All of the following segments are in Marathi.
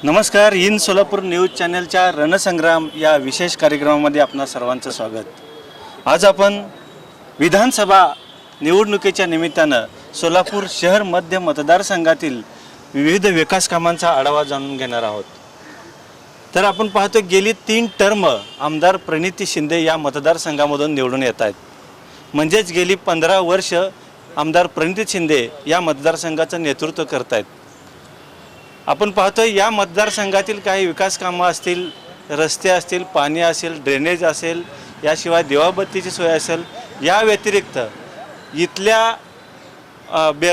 नमस्कार. इन सोलापूर न्यूज चॅनलच्या रणसंग्राम या विशेष कार्यक्रमामध्ये आपणा सर्वांचं स्वागत. आज आपण विधानसभा निवडणुकीच्या निमित्तानं सोलापूर शहर मध्य मतदारसंघातील विविध विकास कामांचा आढावा जाणून घेणार आहोत. तर आपण पाहतो गेली 3 टर्म आमदार प्रणिती शिंदे या मतदारसंघामधून निवडून येत आहेत. म्हणजेच गेली 15 वर्ष आमदार प्रणिती शिंदे या मतदारसंघाचं नेतृत्व करत आहेत. आपण पाहतो या मतदारसंघातील काही विकास कामं असतील, रस्ते असतील, पाणी असेल, ड्रेनेज असेल, याशिवाय दिवाबत्तीची सोय असेल, या व्यतिरिक्त इथल्या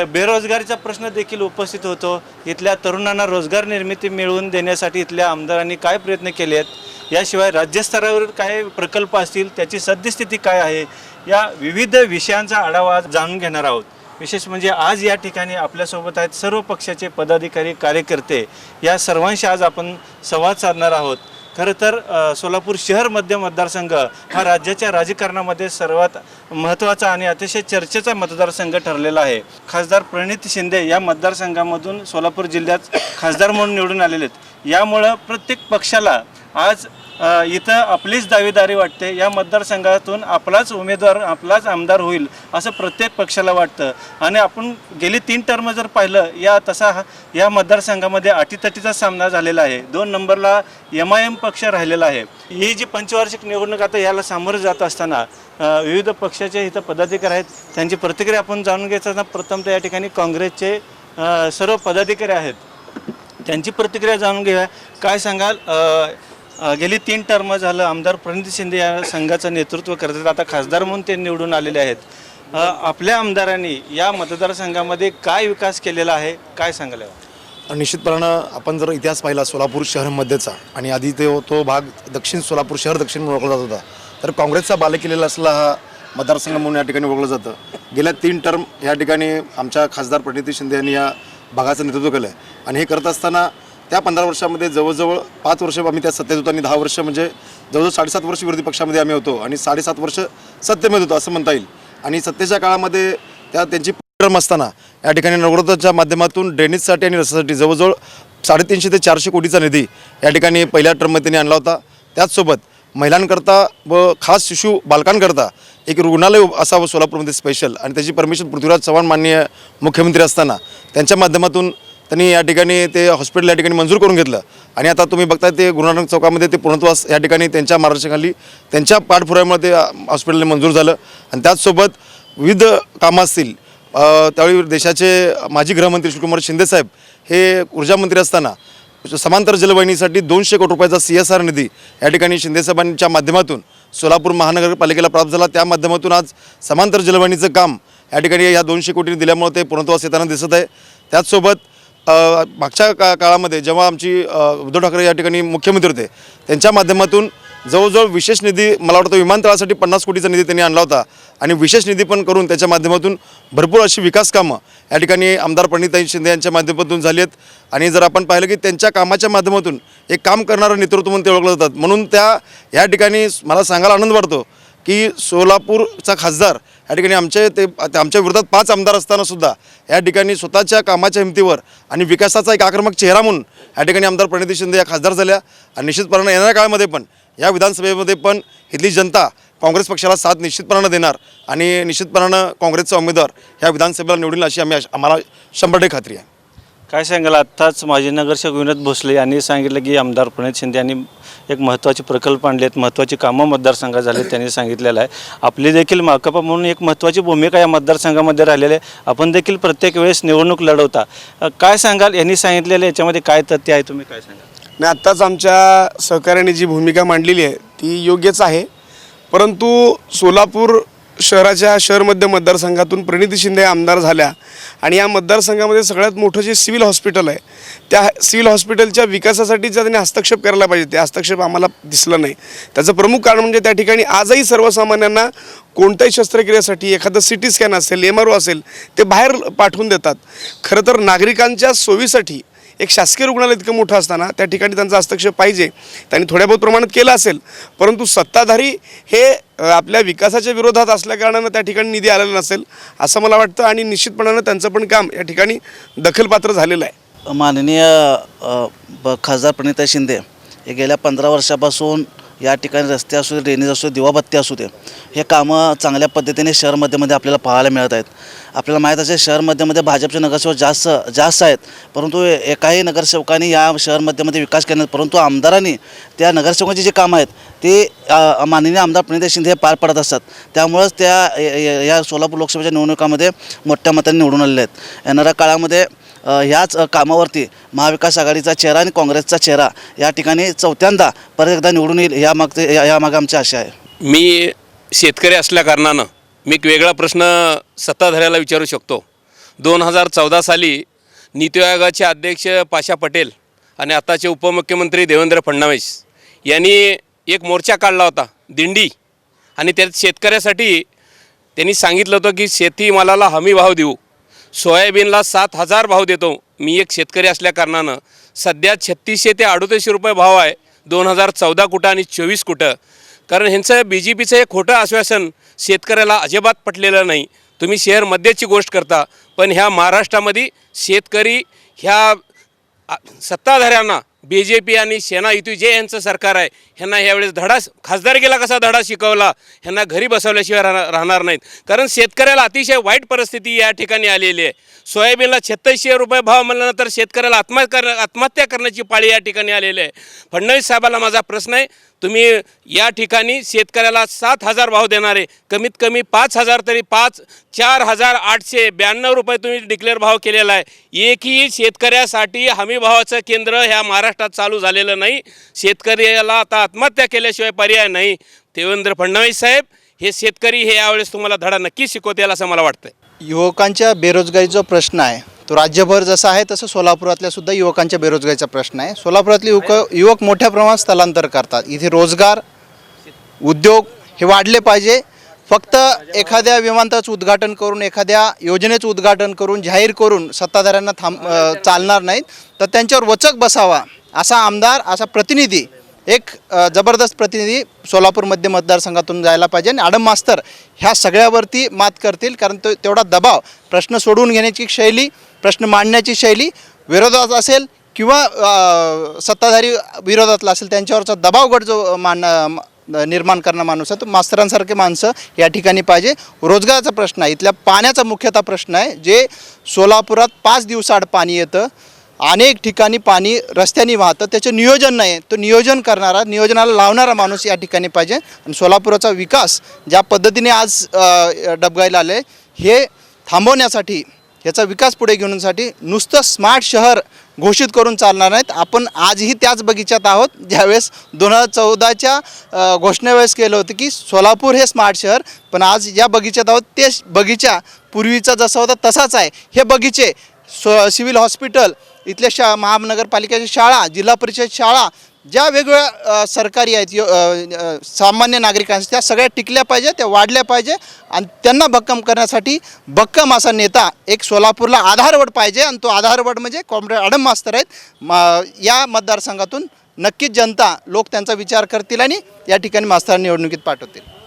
बेरोजगारीचा प्रश्न देखील उपस्थित होतो. इथल्या तरुणांना रोजगार निर्मिती मिळवून देण्यासाठी इथल्या आमदारांनी काय प्रयत्न केले आहेत, याशिवाय राज्यस्तरावर काय प्रकल्प असतील, त्याची सद्यस्थिती काय आहे, या विविध विषयांचा आढावा जाणून घेणार आहोत. विशेष म्हणजे आज या ठिकाणी आपल्यासोबत आहेत सर्व पक्षाचे पदाधिकारी, कार्यकर्ते. या सर्वांशी आज आपण संवाद साधणार आहोत. खरं तर सोलापूर शहर मध्य मतदारसंघ हा राज्याच्या राजकारणामध्ये सर्वात महत्त्वाचा आणि अतिशय चर्चेचा मतदारसंघ ठरलेला आहे. खासदार प्रणिती शिंदे या मतदारसंघामधून सोलापूर जिल्ह्यात खासदार म्हणून निवडून आलेले आहेत. यामुळं प्रत्येक पक्षाला आज इथं आपलीच दावेदारी वाटते. या मतदारसंघातून आपलाच उमेदवार, आपलाच आमदार होईल असं प्रत्येक पक्षाला वाटतं. आणि आपण गेली 3 टर्म जर पाहिलं या मतदारसंघामध्ये अटीतटीचा सामना झालेला आहे. 2 नंबरला MIM पक्ष राहिलेला आहे. ही जी पंचवार्षिक निवडणूक आता याला सामोरं जात असताना विविध पक्षाचे इथं पदाधिकारी आहेत, त्यांची प्रतिक्रिया आपण जाणून घ्यायचं असताना प्रथमतः या ठिकाणी काँग्रेसचे सर्व पदाधिकारी आहेत, त्यांची प्रतिक्रिया जाणून घेऊया. काय सांगाल? गेली 3 टर्म झालं आमदार प्रणिती शिंदे या संघाचं नेतृत्व करतात. आता खासदार म्हणून ते निवडून आलेले आहेत. आपल्या आमदारांनी या मतदारसंघामध्ये काय विकास केलेला आहे, काय सांगाल? निश्चितपणानं आपण जर इतिहास पाहिला सोलापूर शहरमध्येचा, आणि आधी तो भाग दक्षिण सोलापूर शहर दक्षिण म्हणून ओळखला जात होता, तर काँग्रेसचा बालेकिल्ला असलेला हा मतदारसंघ म्हणून या ठिकाणी ओळखलं जातं. गेल्या 3 टर्म या ठिकाणी आमच्या खासदार प्रणिती शिंदे यांनी या भागाचं नेतृत्व केलं आहे. आणि हे करत असताना त्या 15 वर्षामध्ये जवळजवळ 5 वर्ष आम्ही त्या सत्तेत होतो आणि 10 वर्ष म्हणजे जवळजवळ 7.5 वर्ष विरोधी पक्षामध्ये आम्ही होतो आणि 7.5 वर्ष सत्तेमध्ये होतो असं म्हणता येईल. आणि सत्तेच्या काळामध्ये त्यांची टर्म असताना या ठिकाणी नगरोत्याच्या माध्यमातून ड्रेनेजसाठी आणि रस्त्यासाठी जवळजवळ 350 ते 400 कोटीचा निधी या ठिकाणी पहिल्या टर्ममध्ये त्यांनी आणला होता. त्याचसोबत महिलांकरता व खास शिशु बालकांकरता एक रुग्णालय असावं सोलापूरमध्ये स्पेशल, आणि त्याची परमिशन पृथ्वीराज चव्हाण माननीय मुख्यमंत्री असताना त्यांच्या माध्यमातून त्यांनी या ठिकाणी ते हॉस्पिटल या ठिकाणी मंजूर करून घेतलं. आणि आता तुम्ही बघताय ते गुरुनानक चौकामध्ये ते पूर्णत्वास या ठिकाणी त्यांच्या मार्गदर्शनाखाली त्यांच्या पाठपुराव्यामुळे ते हॉस्पिटल मंजूर झालं. आणि त्याचसोबत विविध कामं असतील. त्यावेळी देशाचे माजी गृहमंत्री शिवकुमार शिंदेसाहेब हे ऊर्जामंत्री असताना समांतर जलवाहिनीसाठी 200 कोटी रुपयाचा CSR निधी या ठिकाणी शिंदेसाहेबांच्या माध्यमातून सोलापूर महानगरपालिकेला प्राप्त झाला. त्या माध्यमातून आज समांतर जलवाहिनीचं काम या ठिकाणी या 200 कोटी दिल्यामुळे ते पूर्णत्वास येताना दिसत आहे. त्याचसोबत मागच्या काळामध्ये जेव्हा आमची उद्धव ठाकरे या ठिकाणी मुख्यमंत्री होते, त्यांच्या माध्यमातून जवळजवळ विशेष निधी, मला वाटतं विमानतळासाठी 50 कोटीचा निधी त्यांनी आणला होता. आणि विशेष निधी पण करून त्याच्या माध्यमातून भरपूर अशी विकास कामं या ठिकाणी आमदार प्रणिती शिंदे यांच्या माध्यमातून झाली आहेत. आणि जर आपण पाहिलं की त्यांच्या कामाच्या माध्यमातून एक काम करणारं नेतृत्व म्हणून ते ओळखलं जातात. म्हणून या ठिकाणी मला सांगायला आनंद वाटतो की सोलापूरचा खासदार या ठिकाणी आमच्या विरोधात 5 आमदार असतानासुद्धा या ठिकाणी स्वतःच्या कामाच्या हिमतीवर आणि विकासाचा एक आक्रमक चेहरा म्हणून या ठिकाणी आमदार प्रणिती शिंदे या खासदार झाल्या. आणि निश्चितपणानं येणाऱ्या काळामध्ये पण या विधानसभेमध्ये पण इथली जनता काँग्रेस पक्षाला साथ निश्चितपणानं देणार आणि निश्चितपणानं काँग्रेसचा उमेदवार ह्या विधानसभेला निवडून अशी आम्हाला 100% खात्री आहे. काय सांगाल? आत्ताच माजी नगरसेवक विनोद भोसले यांनी सांगितलं की आमदार प्रणिती शिंदे यांनी एक महत्त्वाचे प्रकल्प आणलेत, महत्त्वाची कामं मतदारसंघात झाले, त्यांनी सांगितलेलं आहे. आपली देखील माकपा म्हणून एक महत्त्वाची भूमिका या मतदारसंघामध्ये राहिलेली आहे. आपण देखील प्रत्येक वेळेस निवडणूक लढवता. काय सांगाल? यांनी सांगितलेलं याच्यामध्ये काय तथ्य आहे, तुम्ही काय सांगाल? नाही, आत्ताच आमच्या सहकार्याने जी भूमिका मांडलेली आहे ती योग्यच आहे. परंतु सोलापूर शहर मध्य मतदारसंघातून प्रणिती शिंदे आमदार झाल्या आणि या मतदारसंघामध्ये सगळ्यात मोठं जे सिव्हिल हॉस्पिटल आहे, त्या सिव्हिल हॉस्पिटलच्या विकासासाठी ज्या त्यांनी हस्तक्षेप करायला पाहिजे ते हस्तक्षेप आम्हाला दिसलं नाही. त्याचं प्रमुख कारण म्हणजे त्या ठिकाणी आजही सर्वसामान्यांना कोणत्याही शस्त्रक्रियेसाठी एखादं CT स्कॅन असेल, MRO असेल, ते बाहेर पाठवून देतात. खरं तर नागरिकांच्या सोयीसाठी एक शासकीय रुग्णालय इतकं मोठं असताना त्या ठिकाणी त्यांचा हस्तक्षेप पाहिजे. त्यांनी थोड्या बहुत प्रमाणात केला असेल, परंतु सत्ताधारी हे आपल्या विकासाच्या विरोधात असल्याकारणानं त्या ठिकाणी निधी आलेला नसेल असं मला वाटतं. आणि निश्चितपणानं त्यांचं पण काम या ठिकाणी दखलपात्र झालेलं आहे. माननीय खासदार प्रणिता शिंदे हे गेल्या 15 वर्षापासून या ठिकाणी रस्ते असू दे, ड्रेनेज असू दे, दिवाबत्ती असू दे, हे कामं चांगल्या पद्धतीने शहर मध्येमध्ये आपल्याला पाहायला मिळत आहेत. आपल्याला माहीत असेल शहर मध्येमध्ये भाजपचे नगरसेवक जास्त आहेत, परंतु एकाही नगरसेवकांनी या शहर मध्येमध्ये विकास केला नाही. परंतु आमदारांनी त्या नगरसेवकांची जी कामं आहेत ते माननीय आमदार प्रणिता शिंदे हे पार पडत असतात. त्यामुळंच त्या या सोलापूर लोकसभेच्या निवडणुकामध्ये मोठ्या मतांनी निवडून आलेले आहेत. येणाऱ्या काळामध्ये ह्याच कामावरती महाविकास आघाडीचा चेहरा आणि काँग्रेसचा चेहरा या ठिकाणी चौथ्यांदा परत एकदा निवडून येईल यामागे आमची आशा आहे. मी शेतकरी असल्याकारणानं मी एक वेगळा प्रश्न सत्ताधाऱ्याला विचारू शकतो. 2014 साली नीती आयोगाचे अध्यक्ष पाशा पटेल आणि आताचे उपमुख्यमंत्री देवेंद्र फडणवीस यांनी एक मोर्चा काढला होता, दिंडी, आणि त्यात शेतकऱ्यासाठी त्यांनी सांगितलं होतं की शेतीमालाला हमी भाव देऊ, सोयाबीनला 7,000 भाव देतो. मी एक शेतकरी असल्याकारणानं सध्या 3600 ते 3800 रुपये भाव आहे 2014 कुठं आणि 24 कुठं. कारण ह्यांचं BJPचं हे खोटं आश्वासन शेतकऱ्याला अजिबात पटलेलं नाही. तुम्ही शहर मध्येची गोष्ट करता, पण ह्या महाराष्ट्रामध्ये शेतकरी ह्या सत्ताधाऱ्यांना BJP आणि सेना युती जे यांचं सरकार आहे ह्यांना ह्यावेळेस खासदारकीला कसा धडा शिकवला, ह्यांना घरी बसवल्याशिवाय राहणार नाहीत. कारण शेतकऱ्याला अतिशय वाईट परिस्थिती या ठिकाणी आलेली आहे. सोयाबीनला 3600 रुपये भाव म्हणल्यानंतर शेतकऱ्याला आत्महत्या करण्याची पाळी या ठिकाणी आलेली आहे. फडणवीस साहेबाला माझा प्रश्न आहे, तुम्ही या ठिकाणी शेतकऱ्याला 7,000 भाव देणारे कमीत कमी 5,000 तरी 4,892 रुपये तुम्ही डिक्लेअर भाव केलेला आहे. एकही शेतकऱ्यासाठी हमी भावाचं केंद्र ह्या महाराष्ट्रात चालू झालेलं नाही. शेतकऱ्याला आता आत्महत्या केल्याशिवाय पर्याय नाही. देवेंद्र फडणवीस साहेब हे शेतकरी हे यावेळेस तुम्हाला धडा नक्की शिकवतील असं मला वाटतं. युवकांच्या बेरोजगारीचा प्रश्न आहे तो राज्यभर जसा आहे तसं सोलापुरातल्या सुद्धा युवकांच्या बेरोजगारीचा प्रश्न आहे. सोलापुरातले युवक मोठ्या प्रमाणात स्थलांतर करतात. इथे रोजगार, उद्योग हे वाढले पाहिजे. फक्त एखाद्या विमानतळाचं उद्घाटन करून, एखाद्या योजनेचं उद्घाटन करून, जाहीर करून सत्ताधाऱ्यांना चालणार नाहीत. तर त्यांच्यावर वचक बसावा असा आमदार, असा प्रतिनिधी, एक जबरदस्त प्रतिनिधी सोलापूर मध्य मतदारसंघातून जायला पाहिजे. आणि आडम मास्तर ह्या सगळ्यावरती मात करतील, कारण तो तेवढा दबाव, प्रश्न सोडवून घेण्याची शैली, प्रश्न मांडण्याची शैली, विरोधात असेल किंवा सत्ताधारी विरोधातला असेल त्यांच्यावरचा दबाव गट जो निर्माण करणारा माणूस आहे तो मास्तरांसारखे माणसं या ठिकाणी पाहिजे. रोजगाराचा प्रश्न आहे, इथल्या पाण्याचा मुख्यतः प्रश्न आहे. जे सोलापुरात 5 दिवसाआड पाणी येतं, अनेक ठिकाणी पाणी रस्त्याने वाहतं, त्याचं नियोजन नाही. तो नियोजन करणारा, नियोजनाला लावणारा माणूस या ठिकाणी पाहिजे. आणि सोलापुराचा विकास ज्या पद्धतीने आज डबघाईला आले हे थांबवण्यासाठी, ह्याचा विकास पुढे घेण्यासाठी नुसतं स्मार्ट शहर घोषित करून चालणार नाहीत. आपण आजही त्याच बगीच्यात आहोत ज्यावेळेस 2014च्या घोषणेवेळेस केलं होतं की सोलापूर हे स्मार्ट शहर, पण आज या बगीच्यात आहोत. ते बगीचा पूर्वीचा जसा होता तसाच आहे. हे बगीचे सिव्हिल हॉस्पिटल, इथल्या महानगरपालिकेच्या शाळा, जिल्हा परिषद शाळा, ज्या वेगवेगळ्या सरकारी आहेत सामान्य नागरिकांच्या, त्या सगळ्या टिकल्या पाहिजे, त्या वाढल्या पाहिजे. आणि त्यांना भक्कम करण्यासाठी भक्कम असा नेता एक सोलापूरला आधारवड पाहिजे. आणि तो आधारवड म्हणजे कॉम्रेड आडम मास्तर आहेत. या मतदारसंघातून नक्कीच जनता, लोक त्यांचा विचार करतील आणि या ठिकाणी मास्तर निवडणुकीत पाठवतील.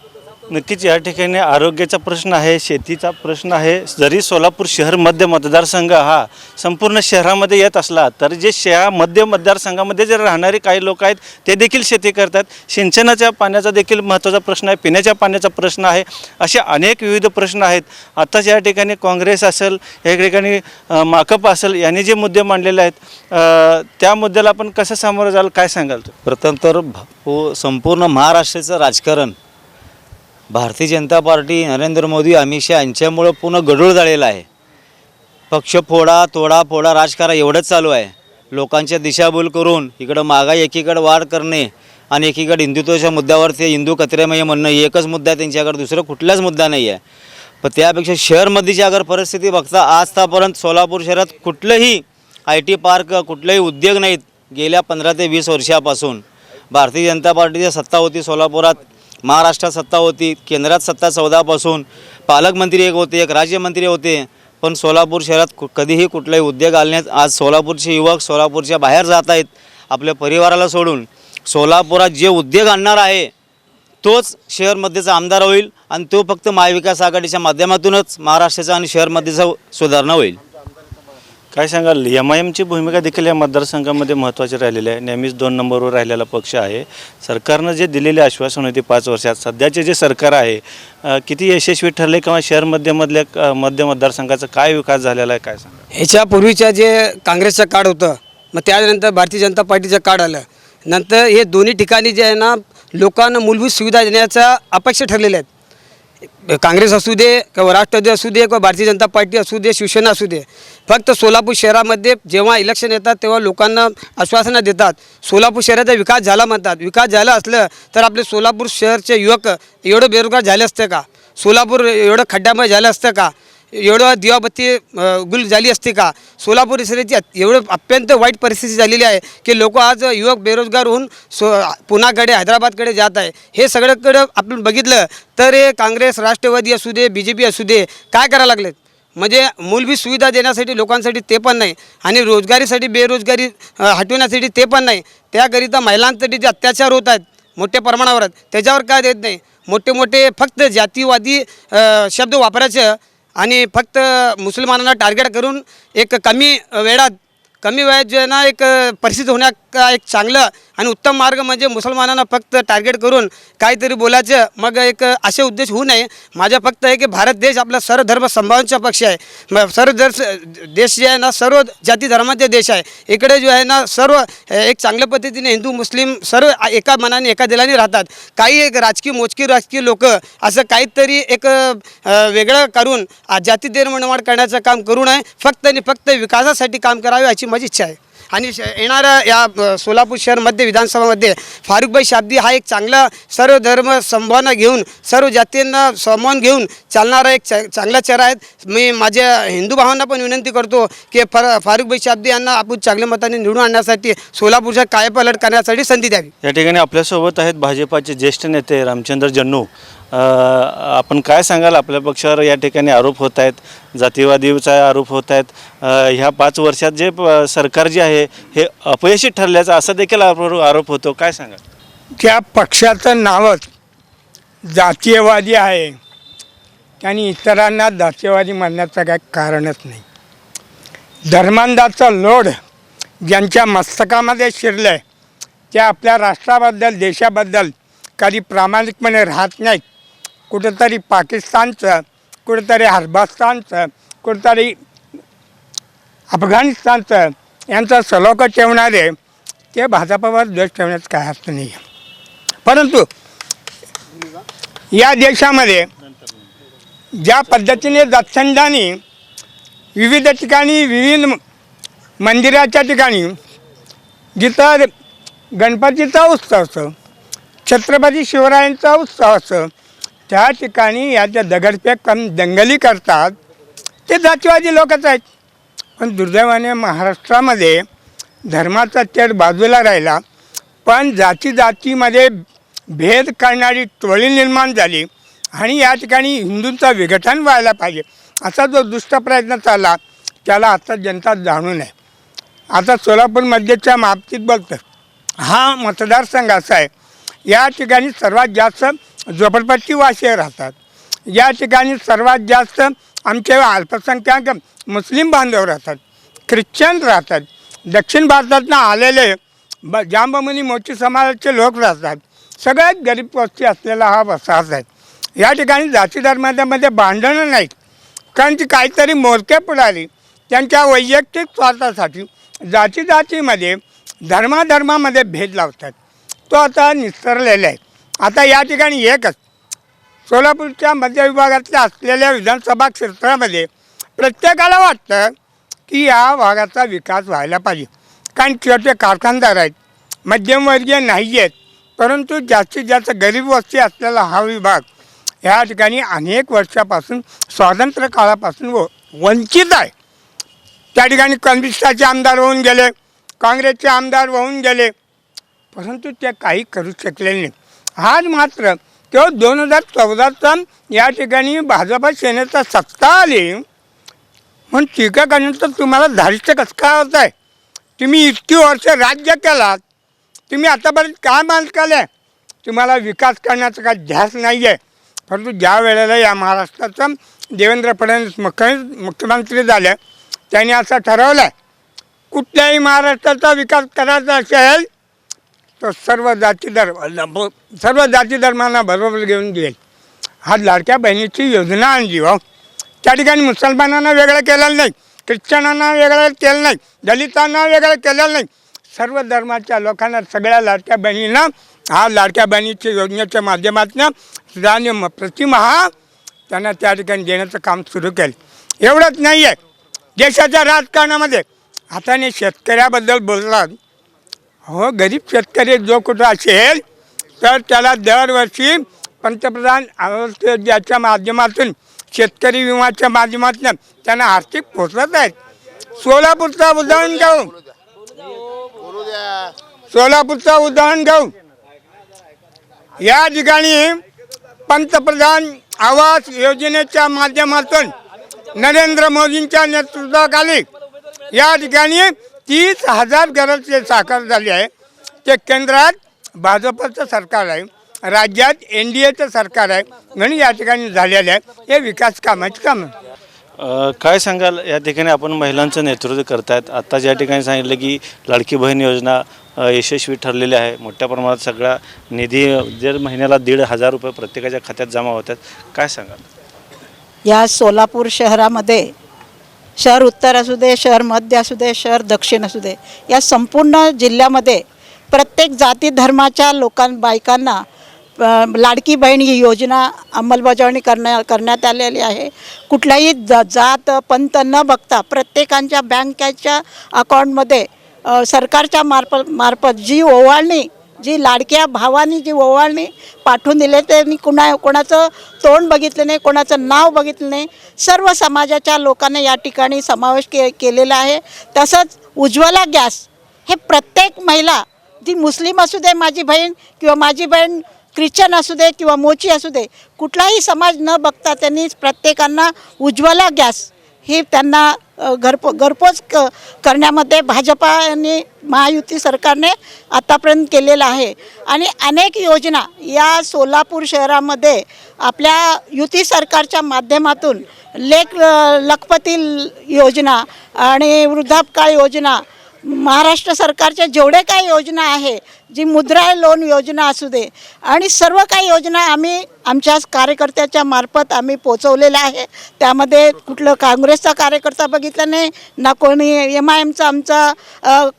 नक्कीच या ठिकाणी आरोग्याचा प्रश्न आहे, शेतीचा प्रश्न आहे. जरी सोलापूर शहर मध्य मतदारसंघ हा संपूर्ण शहरामध्ये येत असला तर जे मध्य मतदारसंघामध्ये जे राहणारे काही लोक आहेत ते देखील शेती करतात. सिंचनाच्या पाण्याचा देखील महत्त्वाचा प्रश्न आहे, पिण्याच्या पाण्याचा प्रश्न आहे. असे अनेक विविध प्रश्न आहेत. आताच या ठिकाणी काँग्रेस असेल, या ठिकाणी माकप असेल, यांनी जे मुद्दे मांडलेले आहेत त्या मुद्द्याला आपण कसं सामोरं जाल, काय सांगाल? प्रथम तर संपूर्ण महाराष्ट्राचं राजकारण भारतीय जनता पार्टी, नरेंद्र मोदी, अमित शहा यांच्यामुळं पूर्ण गढूळ झालेलं आहे. पक्ष तोडा राजकारण एवढंच चालू आहे. लोकांच्या दिशाभूल करून इकडं महागाई एकीकडे वाढ करणे आणि एकीकडे हिंदुत्वाच्या मुद्द्यावर ते हिंदू कचरेमय म्हणणं, एकच मुद्दा आहे त्यांच्याकडे, दुसरं कुठलाच मुद्दा नाही आहे. पण त्यापेक्षा शहरमध्येची अगर परिस्थिती बघता आजतापर्यंत सोलापूर शहरात कुठलंही IT पार्क, कुठलेही उद्योग नाहीत. गेल्या 15 ते 20 वर्षापासून भारतीय जनता पार्टीची सत्ता होती सोलापुरात, महाराष्ट्रात सत्ता होती, केंद्रात सत्ता 14पासून पालकमंत्री एक होते, एक राज्यमंत्री होते. पण सोलापूर शहरात कधीही कुठलाही उद्योग आले नाहीत. आज सोलापूरचे युवक सोलापूरच्या बाहेर जात आहेत आपल्या परिवाराला सोडून. सोलापुरात जे उद्योग आणणार आहे तोच शहरमध्येचा आमदार होईल आणि तो फक्त महाविकास आघाडीच्या माध्यमातूनच महाराष्ट्राचा आणि शहरमध्येचा सुधारणा होईल. काय सांगाल, MIMची भूमिका देखील या मतदारसंघामध्ये महत्त्वाची राहिलेली आहे. नेहमीच 2 नंबरवर राहिलेला पक्ष आहे. सरकारनं जे दिलेले आश्वासन होते 5 वर्षात, सध्याचे जे सरकार आहे किती यशस्वी ठरले किंवा शहर मध्य मतदारसंघाचा काय विकास झालेला आहे, काय सांगा? ह्याच्यापूर्वीच्या जे काँग्रेसचं कार्ड होतं, मग त्यानंतर भारतीय जनता पार्टीचं कार्ड आलं. नंतर हे दोन्ही ठिकाणी जे आहे ना, लोकांना मूलभूत सुविधा देण्याच्या अपेक्षा ठरलेल्या आहेत. काँग्रेस असू दे किंवा राष्ट्रवादी असू दे किंवा भारतीय जनता पार्टी असू दे, शिवसेना असू दे, फक्त सोलापूर शहरामध्ये जेव्हा इलेक्शन येतात तेव्हा लोकांना आश्वासनं देतात. सोलापूर शहराचा विकास झाला म्हणतात. विकास झाला असलं तर आपले सोलापूर शहरचे युवक एवढं बेरोजगार झाले असते का? सोलापूर एवढं खड्ड्यामध्ये झालं असतं का? एवढं दिवाबत्ती गुल झाली असते का? सोलापूर शहराची एवढं अत्यंत वाईट परिस्थिती झालेली आहे की लोक आज युवक बेरोजगार होऊन पुण्याकडे, हैदराबादकडे जात आहे. हे सगळ्याकडं आपण बघितलं तर हे काँग्रेस, राष्ट्रवादी असू दे, BJP असू दे, काय करायला लागलेत? म्हणजे मूलभूत सुविधा देण्यासाठी लोकांसाठी ते पण नाही, आणि रोजगारीसाठी बेरोजगारी हटवण्यासाठी ते पण नाही. त्याकरिता महिलांसाठी जे अत्याचार होत आहेत मोठ्या प्रमाणावर, त्याच्यावर काय देत नाही. मोठे मोठे फक्त जातीवादी शब्द वापरायचं आणि फक्त मुसलमानांना टार्गेट करून एक कमी वेळात जे ना एक परिस्थिती होण्याचा एक चांगलं आणि उत्तम मार्ग म्हणजे मुसलमानांना फक्त टार्गेट करून काहीतरी बोलायचं. मग एक असे उद्देश होऊ नये. माझा फक्त आहे की भारत देश आपला सर्व धर्म संभावनाचा पक्ष आहे. सर्व देश जे आहे ना, सर्व जाती धर्माचे देश आहे. इकडे जो आहे ना, सर्व एक चांगल्या पद्धतीने हिंदू मुस्लिम सर्व एका मनाने एका दिलाने राहतात. काही एक राजकीय लोक असं काहीतरी एक वेगळं करून जाती निर्माण करण्याचं काम करू नये. फक्त आणि फक्त विकासासाठी काम करावे याची माझी इच्छा आहे. आणि येणाऱ्या या सोलापूर शहर मध्य विधानसभामध्ये फारुखभाई शाब्दी हा एक चांगला सर्व धर्म संभावना घेऊन, सर्व जातींना सामावून घेऊन चालणारा एक चांगला चेहरा आहे. मी माझ्या हिंदू भावांना पण विनंती करतो की फारुखभाई शाब्दी यांना आपण चांगल्या मताने निवडून आणण्यासाठी, सोलापूरच्या कायापालट करण्यासाठी संधी द्यावी. या ठिकाणी आपल्यासोबत आहेत भाजपाचे ज्येष्ठ नेते रामचंद्र जन्नू. आपण काय सांगाल, आपल्या पक्षावर या ठिकाणी आरोप होत आहेत, जातीवादीचा आरोप होत आहेत. ह्या 5 वर्षात जे सरकार जे आहे हे अपयशी ठरल्याचा असा देखील आरोप होतो, काय सांगाल? त्या पक्षाचं नावच जातीयवादी आहे. आणि इतरांना जातीयवादी म्हणण्याचं काही कारणच नाही. धर्मांधाचा लोड ज्यांच्या मस्तकामध्ये शिरलं आहे ते आपल्या राष्ट्राबद्दल, देशाबद्दल कधी प्रामाणिकपणे राहत नाहीत. कुठंतरी पाकिस्तानचं, कुठंतरी अफगाणिस्तानचं, कुठंतरी अफगाणिस्तानचं यांचा सलोखा ठेवणारे ते भाजपावर द्वेष ठेवण्याचं काय अर्थ नाही आहे. परंतु या देशामध्ये ज्या पद्धतीने जातसंघांनी विविध ठिकाणी, विविध मंदिराच्या ठिकाणी जिथं गणपतीचा उत्सव असतो, छत्रपती शिवरायांचा उत्सव असतो, त्या ठिकाणी याच्या दगडफेक करून दंगली करतात, ते जातीवादी लोकच आहेत. पण दुर्दैवाने महाराष्ट्रामध्ये धर्माचा तेढ बाजूला राहिला, पण जातीमध्ये भेद करणारी टोळी निर्माण झाली आणि या ठिकाणी हिंदूंचा विघटन व्हायला पाहिजे असा जो दुष्ट प्रयत्न चालला त्याला आता जनता जाणून आहे. आता सोलापूर मध्यच्या बाबतीत बोलतं, हा मतदारसंघ असा आहे, या ठिकाणी सर्वात जास्त झोपडपट्टीवासी राहतात. या ठिकाणी सर्वात जास्त आमचे अल्पसंख्याक मुस्लिम बांधव राहतात, ख्रिश्चन राहतात, दक्षिण भारतातून आलेले जांबमुनी मोठी समाजाचे लोक राहतात. सगळ्यात गरीब वस्ती असलेला हा वसाहत आहे. या ठिकाणी जाती धर्मामध्ये भांडणं नाहीत, कारण की काहीतरी मोरके पुढारी त्यांच्या वैयक्तिक स्वार्थासाठी जातीमध्ये धर्मामध्ये भेद लावतात. तो आता निस्तरलेला आहे. आता या ठिकाणी एकच सोलापूरच्या मध्य विभागातल्या असलेल्या विधानसभा क्षेत्रामध्ये प्रत्येकाला वाटतं की या भागाचा विकास व्हायला पाहिजे, कारण छोटे कारखानदार आहेत, मध्यमवर्गीय नाही आहेत, परंतु जास्तीत जास्त गरीब वस्ती असलेला हा विभाग या ठिकाणी अनेक वर्षापासून, स्वातंत्र्य काळापासून वंचित आहे. त्या ठिकाणी कम्युनिस्टाचे आमदार होऊन गेले, काँग्रेसचे आमदार होऊन गेले, परंतु ते काही करू शकले नाही. आज मात्र तो 2014चा या ठिकाणी भाजपा सेनेचा सत्ता आली म्हणून टीका करण्याचं तुम्हाला धारिष्ट कसं काय होत आहे? तुम्ही इतकी वर्ष राज्य केलात, तुम्ही आतापर्यंत काय मान केलं? तुम्हाला विकास करण्याचा काय ध्यास नाही आहे. परंतु ज्या वेळेला या महाराष्ट्राचं देवेंद्र फडणवीस मुख्यमंत्री झाले त्यांनी असं ठरवलं आहे, कुठल्याही महाराष्ट्राचा विकास करायचा असेल तर सर्व जाती धर्मांना बरोबर घेऊन घेईल. हा लाडक्या बहिणीची योजना आणली हो. त्या ठिकाणी मुसलमानांना वेगळं केलेलं नाही, ख्रिश्चनांना वेगळं केलं नाही, दलितांना वेगळं केलेलं नाही. सर्व धर्माच्या लोकांना, सगळ्या लाडक्या बहिणींना हा लाडक्या बहिणीच्या योजनेच्या माध्यमातून प्रतिमहा त्यांना त्या ठिकाणी देण्याचं काम सुरू केलं. एवढंच नाही आहे, देशाच्या राजकारणामध्ये हाताने शेतकऱ्याबद्दल बोलतात. हो, गरीब शेतकरी जो कुठं असेल तर त्याला दरवर्षी पंतप्रधान आवास योजनेच्या माध्यमातून, शेतकरी विमाच्या माध्यमातून त्यांना आर्थिक पोचवत आहेत. सोलापूरचा उदाहरण घेऊ, या ठिकाणी पंतप्रधान आवास योजनेच्या माध्यमातून नरेंद्र मोदींच्या नेतृत्वाखाली या ठिकाणी 30,000 घराचे साकार झाले आहे. ते केंद्रात भाजपचं सरकार आहे, राज्यात NDAचं सरकार आहे, म्हणून या ठिकाणी झालेले आहे. हे विकास कामाची कामं. काय सांगाल, या ठिकाणी आपण महिलांचं नेतृत्व करतायत. आत्ताच या ठिकाणी सांगितलं की लाडकी बहीण योजना यशस्वी ठरलेली आहे. मोठ्या प्रमाणात सगळा निधी दर महिन्याला 1,500 रुपये प्रत्येकाच्या खात्यात जमा होतात. काय सांगाल? या सोलापूर शहरामध्ये, शहर उत्तर असू दे, शहर मध्य असू दे, शहर दक्षिण असू दे, या संपूर्ण जिल्ह्यामध्ये प्रत्येक जाती धर्माच्या बायकांना लाडकी बहीण ही योजना अंमलबजावणी करण्यात आलेली आहे. कुठल्याही जात पंथ न बघता प्रत्येकाच्या बँकेच्या अकाउंटमध्ये सरकारच्या मार्फत जी ओवाळणी, जी लाडक्या भावानी जी ओवाळणी पाठवून दिले, त्यांनी कोणाचं तोंड बघितलं नाही, कोणाचं नाव बघितलं नाही. सर्व समाजाच्या लोकांनी या ठिकाणी समावेश केलेला आहे. तसंच उज्ज्वला गॅस हे प्रत्येक महिला, ती मुस्लिम असू दे माझी बहीण, किंवा माझी बहीण ख्रिश्चन असू दे किंवा मोची असू दे, कुठलाही समाज न बघता त्यांनी प्रत्येकांना उज्ज्वला गॅस ही त्यांना घरपोच करण्यामध्ये भाजपा आणि महायुती सरकारने आतापर्यंत केलेलं आहे. आणि अनेक योजना या सोलापूर शहरामध्ये आपल्या युती सरकारच्या माध्यमातून लखपती योजना आणि वृद्धापकाळ योजना, महाराष्ट्र सरकारच्या जेवढे काही योजना आहे, जी मुद्रा लोन योजना असू दे, आणि सर्व काही योजना आम्ही आमच्या कार्यकर्त्याच्या मार्फत आम्ही पोचवलेल्या आहे. त्यामध्ये कुठलं काँग्रेसचा कार्यकर्ता बघितलं नाही, ना कोणी MIMचा आमचा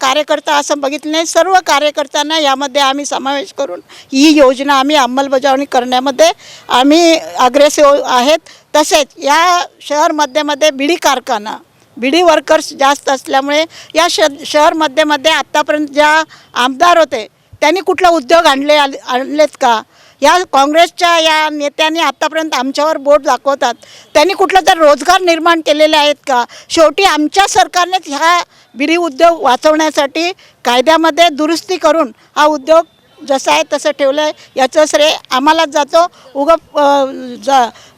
कार्यकर्ता असं बघितलं नाही. सर्व कार्यकर्त्यांना यामध्ये आम्ही समावेश करून ही योजना आम्ही अंमलबजावणी करण्यामध्ये आम्ही अग्रेसिव्ह आहेत. तसेच या शहर मध्येमध्ये बिडी वर्कर्स जास्त असल्यामुळे या शहर मध्ये आत्तापर्यंत ज्या आमदार होते त्यांनी कुठला उद्योग आणलेत का? या काँग्रेसच्या या नेत्यांनी आत्तापर्यंत आमच्यावर बोट दाखवतात, त्यांनी कुठला तर रोजगार निर्माण केलेले आहेत का? शेवटी आमच्या सरकारनेच ह्या बिडी उद्योग वाचवण्यासाठी कायद्यामध्ये दुरुस्ती करून हा उद्योग जसं आहे तसं ठेवलं आहे. याचं श्रेय आम्हालाच जातो.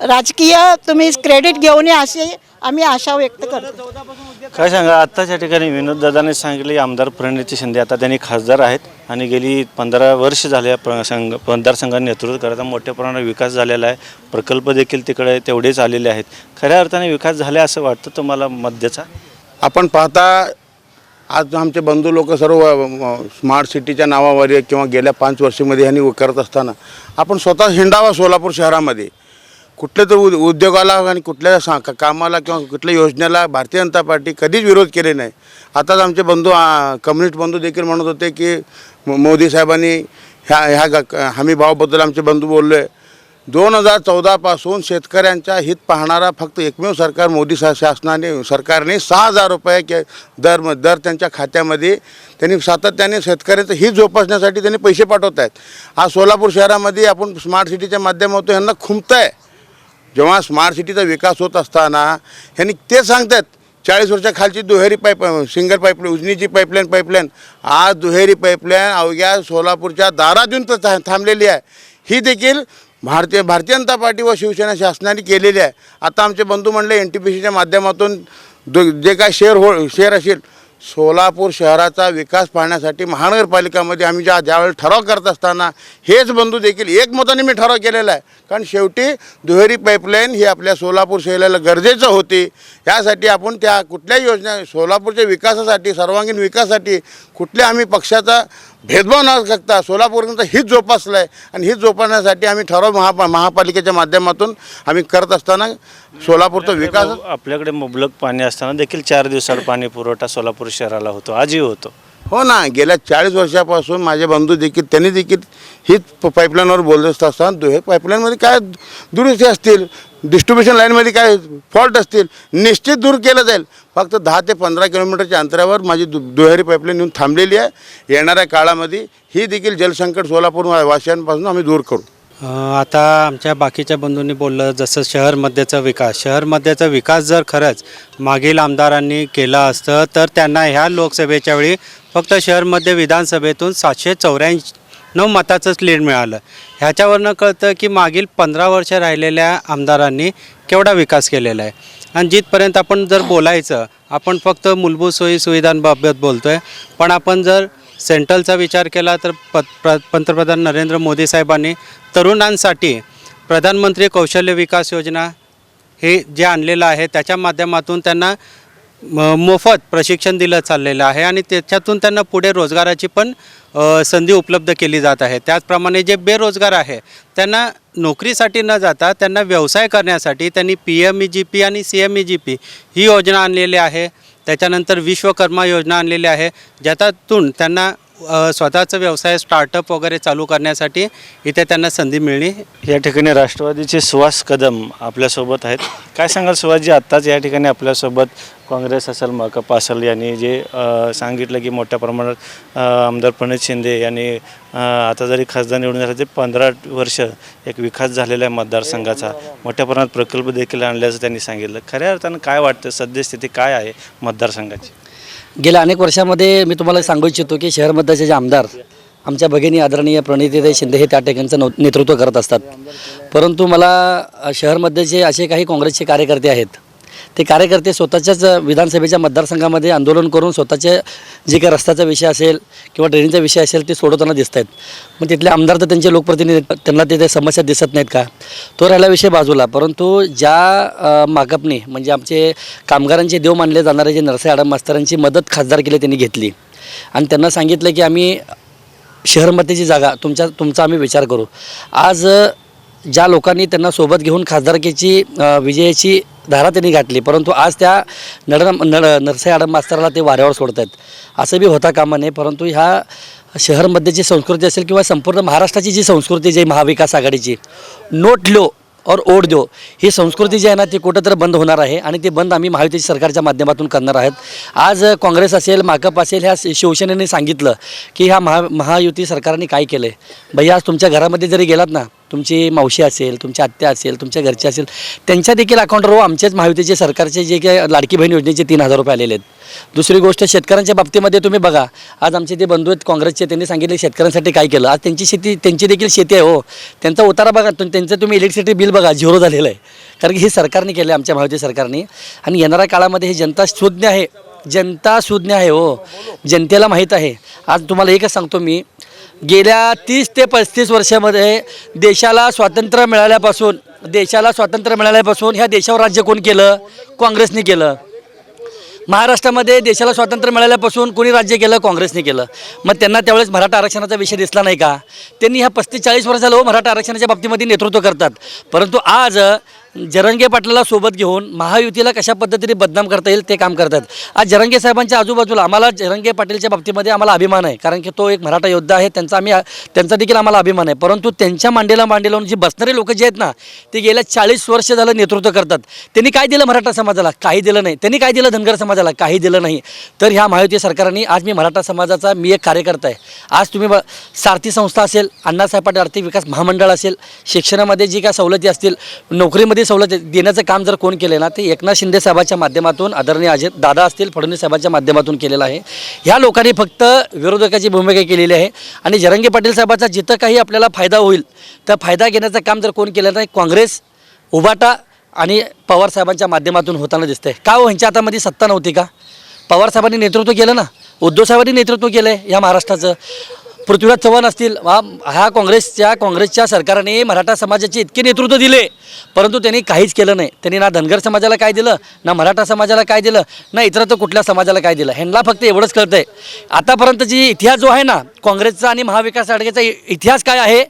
राजकीय तुम्ही क्रेडिट घेऊन या अशी आम्ही आशा व्यक्त करतो. काय सांगा, आत्ताच्या ठिकाणी विनोददादांनी सांगितले आमदार प्रणिती शिंदे आता त्यांनी खासदार आहेत आणि गेली 15 वर्ष झाले मतदारसंघाने नेतृत्व करता मोठ्या प्रमाणात विकास झालेला आहे. प्रकल्प देखील तिकडे तेवढेच आलेले आहेत. खऱ्या अर्थाने विकास झाला असं वाटतं तुम्हाला मध्यचा? आपण पाहता आज आमचे बंधू लोक सर्व स्मार्ट सिटीच्या नावावर किंवा गेल्या 5 वर्षामध्ये ह्यांनी करत असताना आपण स्वतः हिंडावा सोलापूर शहरामध्ये. कुठल्या तर उद्योगाला आणि कुठल्या कामाला किंवा कुठल्या योजनेला भारतीय जनता पार्टी कधीच विरोध केले नाही. आताच आमचे बंधू कम्युनिस्ट बंधू देखील म्हणत होते की मोदी साहेबांनी ह्या हमीभावाबद्दल आमचे बंधू बोलले. 2014 पासून शेतकऱ्यांच्या हित पाहणारा फक्त एकमेव सरकार मोदी सरकारने 6,000 रुपये दर त्यांच्या खात्यामध्ये त्यांनी सातत्याने शेतकऱ्यांचं हित जोपासण्यासाठी त्यांनी पैसे पाठवत आहेत. आज सोलापूर शहरामध्ये आपण स्मार्ट सिटीच्या माध्यमातून ह्यांना खुंपत आहे. जेव्हा स्मार्ट सिटीचा विकास होत असताना ह्यांनी ते सांगतात 40 वर्षाखालची दुहेरी सिंगल पाईपलाईन, उजनीची पाईपलाईन आज दुहेरी पाईपलाईन अवघ्या सोलापूरच्या दारात येऊन थांबलेली आहे. ही देखील भारतीय जनता पार्टी व शिवसेना शासनाने केलेली आहे. आता आमचे बंधू म्हणले NTPCच्या माध्यमातून जे काय शेअर असेल सोलापूर शहराचा विकास पाहण्यासाठी महानगरपालिकामध्ये आम्ही ज्यावेळेस ठराव करत असताना हेच बंधू देखील एकमताने मी ठराव केलेला आहे. कारण शेवटी दुहेरी पाईपलाईन ही आपल्या सोलापूर शहराला गरजेचं होती. यासाठी आपण त्या कुठल्याही योजना सोलापूरच्या विकासासाठी सर्वांगीण विकासासाठी कुठल्या आम्ही पक्षाचा भेदभाव न करता सोलापूरचं हित जोपासलं आहे आणि हित जोपासण्यासाठी आम्ही ठराव महापालिकेच्या माध्यमातून आम्ही करत असताना सोलापूरचा विकास आपल्याकडे मुबलक पाणी असताना देखील 4 दिवसाड पाणी पुरवठा सोलापूर शहराला होतो, आजही होतो. हो ना, गेल्या 40 वर्षापासून माझे बंधू देखील त्यांनी देखील हीच पाईपलाईनवर बोलत असताना हे पाईपलाईनमध्ये काय दुरुस्ती असतील, डिस्ट्रीब्युशन लाईनमध्ये काय फॉल्ट असतील निश्चित दूर केलं जाईल. फक्त 10 ते 15 किलोमीटरच्या अंतरावर माझी दुहेरी पाईपलाईन येऊन थांबलेली आहे. येणाऱ्या काळामध्ये ही देखील जलसंकट सोलापूर वासियांपासून आम्ही दूर करू. आता आमच्या बाकीच्या बंधूंनी बोललं जसं शहरमध्येचा विकास जर खरंच मागील आमदारांनी केला असतं तर त्यांना ह्या लोकसभेच्या वेळी फक्त शहरमध्ये विधानसभेतून 794 मताचंच लीड मिळालं. ह्याच्यावरनं कळतं की मागील 15 वर्ष राहिलेल्या आमदारांनी केवढा विकास केलेला आहे. आणि जिथपर्यंत आपण जर बोलायचं आपण फक्त मूलभूत सुविधांबाबत बोलतो आहे, पण आपण जर सेंट्रलचा विचार केला तर पंतप्रधान नरेंद्र मोदी साहेबांनी तरुणांसाठी प्रधानमंत्री कौशल्य विकास योजना हे जे आणलेलं आहे त्याच्या माध्यमातून त्यांना मोफत प्रशिक्षण दिलं चाललेलं आहे आणि त्याच्यातून त्यांना पुढे रोजगाराची पण संधी उपलब्ध केली जात आहे. त्याचप्रमाणे जे बेरोजगार आहे त्यांना नोकरीसाठी न जाता त्यांना व्यवसाय करण्यासाठी त्यांनी PMEGP आणि CMEGP ही योजना आणलेली आहे. त्याच्यानंतर विश्वकर्मा योजना आणलेली आहे, ज्याच्यातून त्यांना स्वतःचा व्यवसाय स्टार्टअप वगैरे चालू करण्यासाठी इथे त्यांना संधी मिळणे. या ठिकाणी राष्ट्रवादीचे सुहास कदम आपल्यासोबत आहेत. काय सांगाल सुहासजी, आत्ताच या ठिकाणी आपल्यासोबत काँग्रेस असेल माकप असेल यांनी जे सांगितलं की मोठ्या प्रमाणात आमदार प्रणित शिंदे यांनी आता जरी खासदार निवडून झाले ते 15 वर्ष एक विकास झालेला आहे मतदारसंघाचा, मोठ्या प्रमाणात प्रकल्प देखील आणल्याचं त्यांनी सांगितलं. खऱ्या अर्थानं काय वाटतं सद्यस्थिती काय आहे मतदारसंघाची? गेल्या अनेक वर्षामध्ये मी तुम्हाला सांगू इच्छितो की शहरमध्येचे जे आमदार आमच्या भगिनी आदरणीय प्रणितीताई शिंदे हे त्या ठिकाणचं नेतृत्व करत असतात. परंतु मला शहरमध्ये जे असे काही काँग्रेसचे कार्यकर्ते आहेत ते कार्यकर्ते स्वतःच्याच विधानसभेच्या मतदारसंघामध्ये आंदोलन करून स्वतःचे जे काही रस्त्याचा विषय असेल किंवा ड्रेनेजचा विषय असेल ते सोडवताना दिसत आहेत. मग तिथले आमदार तर त्यांचे लोकप्रतिनिधी त्यांना तिथे समस्या दिसत नाहीत का? तो राहिला विषय बाजूला. परंतु ज्या माकपने म्हणजे आमचे कामगारांचे देव मानले जाणारे जे नरसे आडम मास्तरांची मदत खासदार केली त्यांनी घेतली आणि त्यांना सांगितलं की आम्ही शहरमध्येची जागा तुमचा आम्ही विचार करू. आज ज्या लोकांनी त्यांना सोबत घेऊन खासदारकीची विजयाची धारा त्यांनी घातली, परंतु आज त्या नरसे आडम मास्तराला ते वाऱ्यावर सोडत आहेत. असं बी होता कामा नये. परंतु ह्या शहरमध्ये जी संस्कृती असेल किंवा संपूर्ण महाराष्ट्राची जी संस्कृती जी महाविकास आघाडीची नोट लो और ओढ दो ही संस्कृती जी आहे ना ती कुठंतरी बंद होणार आहे आणि ती बंद आम्ही महायुती सरकारच्या माध्यमातून करणार आहेत. आज काँग्रेस असेल माकप असेल ह्या शिवसेनेने सांगितलं की ह्या महायुती सरकारने काय केलं आहे. भैया आज तुमच्या घरामध्ये जरी गेलात ना, तुमची मावशी असेल, तुमची आत्या असेल, तुमच्या घरची असेल, त्यांच्या देखील अकाउंटवर आमचेच महायुतीचे सरकारचे जे काही लाडकी बहीण योजनेचे 3000 रुपये आलेले आहेत. दुसरी गोष्ट शेतकऱ्यांच्या बाबतीमध्ये तुम्ही बघा, आज आमचे ते बंधू आहेत काँग्रेसचे, त्यांनी सांगितले शेतकऱ्यांसाठी काय केलं. आज त्यांची देखील शेती आहे हो, त्यांचा उतारा बघा, त्यांचं तुम्ही इलेक्ट्रिसिटी बिल बघा झिरो झालेलं आहे. कारण की हे सरकारने केलं आहे आमच्या महायुती सरकारने. आणि येणाऱ्या काळामध्ये हे जनता सुज्ञ आहे हो, जनतेला माहीत आहे. आज तुम्हाला एकच सांगतो मी, गेल्या 30 ते 35 वर्षामध्ये देशाला स्वातंत्र्य मिळाल्यापासून ह्या देशावर राज्य कोण केलं? काँग्रेसने केलं. महाराष्ट्रामध्ये देशाला स्वातंत्र्य मिळाल्यापासून कोणी राज्य केलं? काँग्रेसने केलं. मग त्यांना त्यावेळेस मराठा आरक्षणाचा विषय दिसला नाही का? त्यांनी ह्या 35-40 वर्ष झालं मराठा आरक्षणाच्या बाबतीमध्ये नेतृत्व करतात. परंतु आज जरंगे पाटलाला सोबत घेऊन महायुतीला कशा पद्धतीने बदनाम करता येईल ते काम करतात. आज जरंगे साहेबांच्या आजूबाजूला आम्हाला जरंगे पाटीलच्या बाबतीमध्ये आम्हाला अभिमान आहे, कारण की तो एक मराठा योद्धा आहे, त्यांचा देखील आम्हाला अभिमान आहे. परंतु त्यांच्या मांडीला लावून जी बसणारे लोक जे आहेत ना ते गेल्या 40 वर्ष झालं नेतृत्व करतात. त्यांनी काय दिलं मराठा समाजाला? काही दिलं नाही. त्यांनी काय दिलं धनगर समाजाला? काही दिलं नाही. तर ह्या महायुती सरकारने आज मी मराठा समाजाचा एक कार्यकर्ता आहे. आज तुम्ही सारथी संस्था असेल, अण्णासाहेब पाटील आर्थिक विकास महामंडळ असेल, शिक्षणामध्ये जी काय सवलती असतील, नोकरीमध्ये सवलत देण्याचं काम जर कोण केले ना ते एकनाथ शिंदे साहेबांच्या माध्यमातून, आदरणीय अजित दादा असतील, फडणवीस साहेबांच्या माध्यमातून केलेलं आहे. ह्या लोकांनी फक्त विरोधकाची भूमिका केलेली आहे. आणि जरंगे पाटील साहेबाचा जिथं काही आपल्याला फायदा होईल तर फायदा घेण्याचं काम जर कोण केलं नाही, काँग्रेस, उभाटा आणि पवार साहेबांच्या माध्यमातून होताना दिसतंय. का हो, ह्यांच्या हातामध्ये सत्ता नव्हती का? पवारसाहेबांनी नेतृत्व केलं ना, उद्धवसाहेबांनी नेतृत्व केलं आहे या महाराष्ट्राचं. पृथ्वीराज चव्हाण असतील, काँग्रेसच्या सरकारने मराठा समाजाचे इतके नेतृत्व दिले, परंतु त्यांनी काहीच केलं नाही. त्यांनी ना धनगर समाजाला काय दिलं, ना मराठा समाजाला काय दिलं, ना इतरत्र कुठल्या समाजाला काय दिलं. ह्यांना फक्त एवढंच कळतं आहे. आतापर्यंतची इतिहास जो आहे ना काँग्रेसचा आणि महाविकास आघाडीचा इतिहास काय आहे,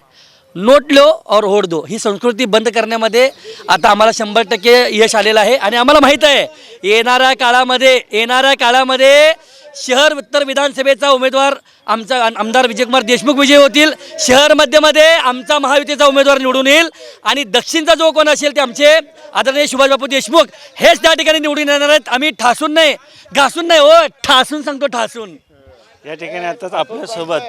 नोट लो और वोट दो, ही संस्कृती बंद करण्यामध्ये आता आम्हाला 100% यश आलेलं आहे. आणि आम्हाला माहीत आहे येणाऱ्या काळामध्ये शहर उत्तर विधानसभेचा उमेदवार आमचा आमदार विजयकुमार देशमुख विजय होतील. शहर मध्यमध्ये आमचा महायुतीचा उमेदवार निवडून येईल आणि दक्षिणचा जो कोण असेल ते आमचे आदरणीय सुभाषबापू देशमुख हेच त्या ठिकाणी निवडून येणार आहेत. आम्ही ठासून नाही, घासून नाही, ठासून सांगतो, ठासून. या ठिकाणी आता आपल्यासोबत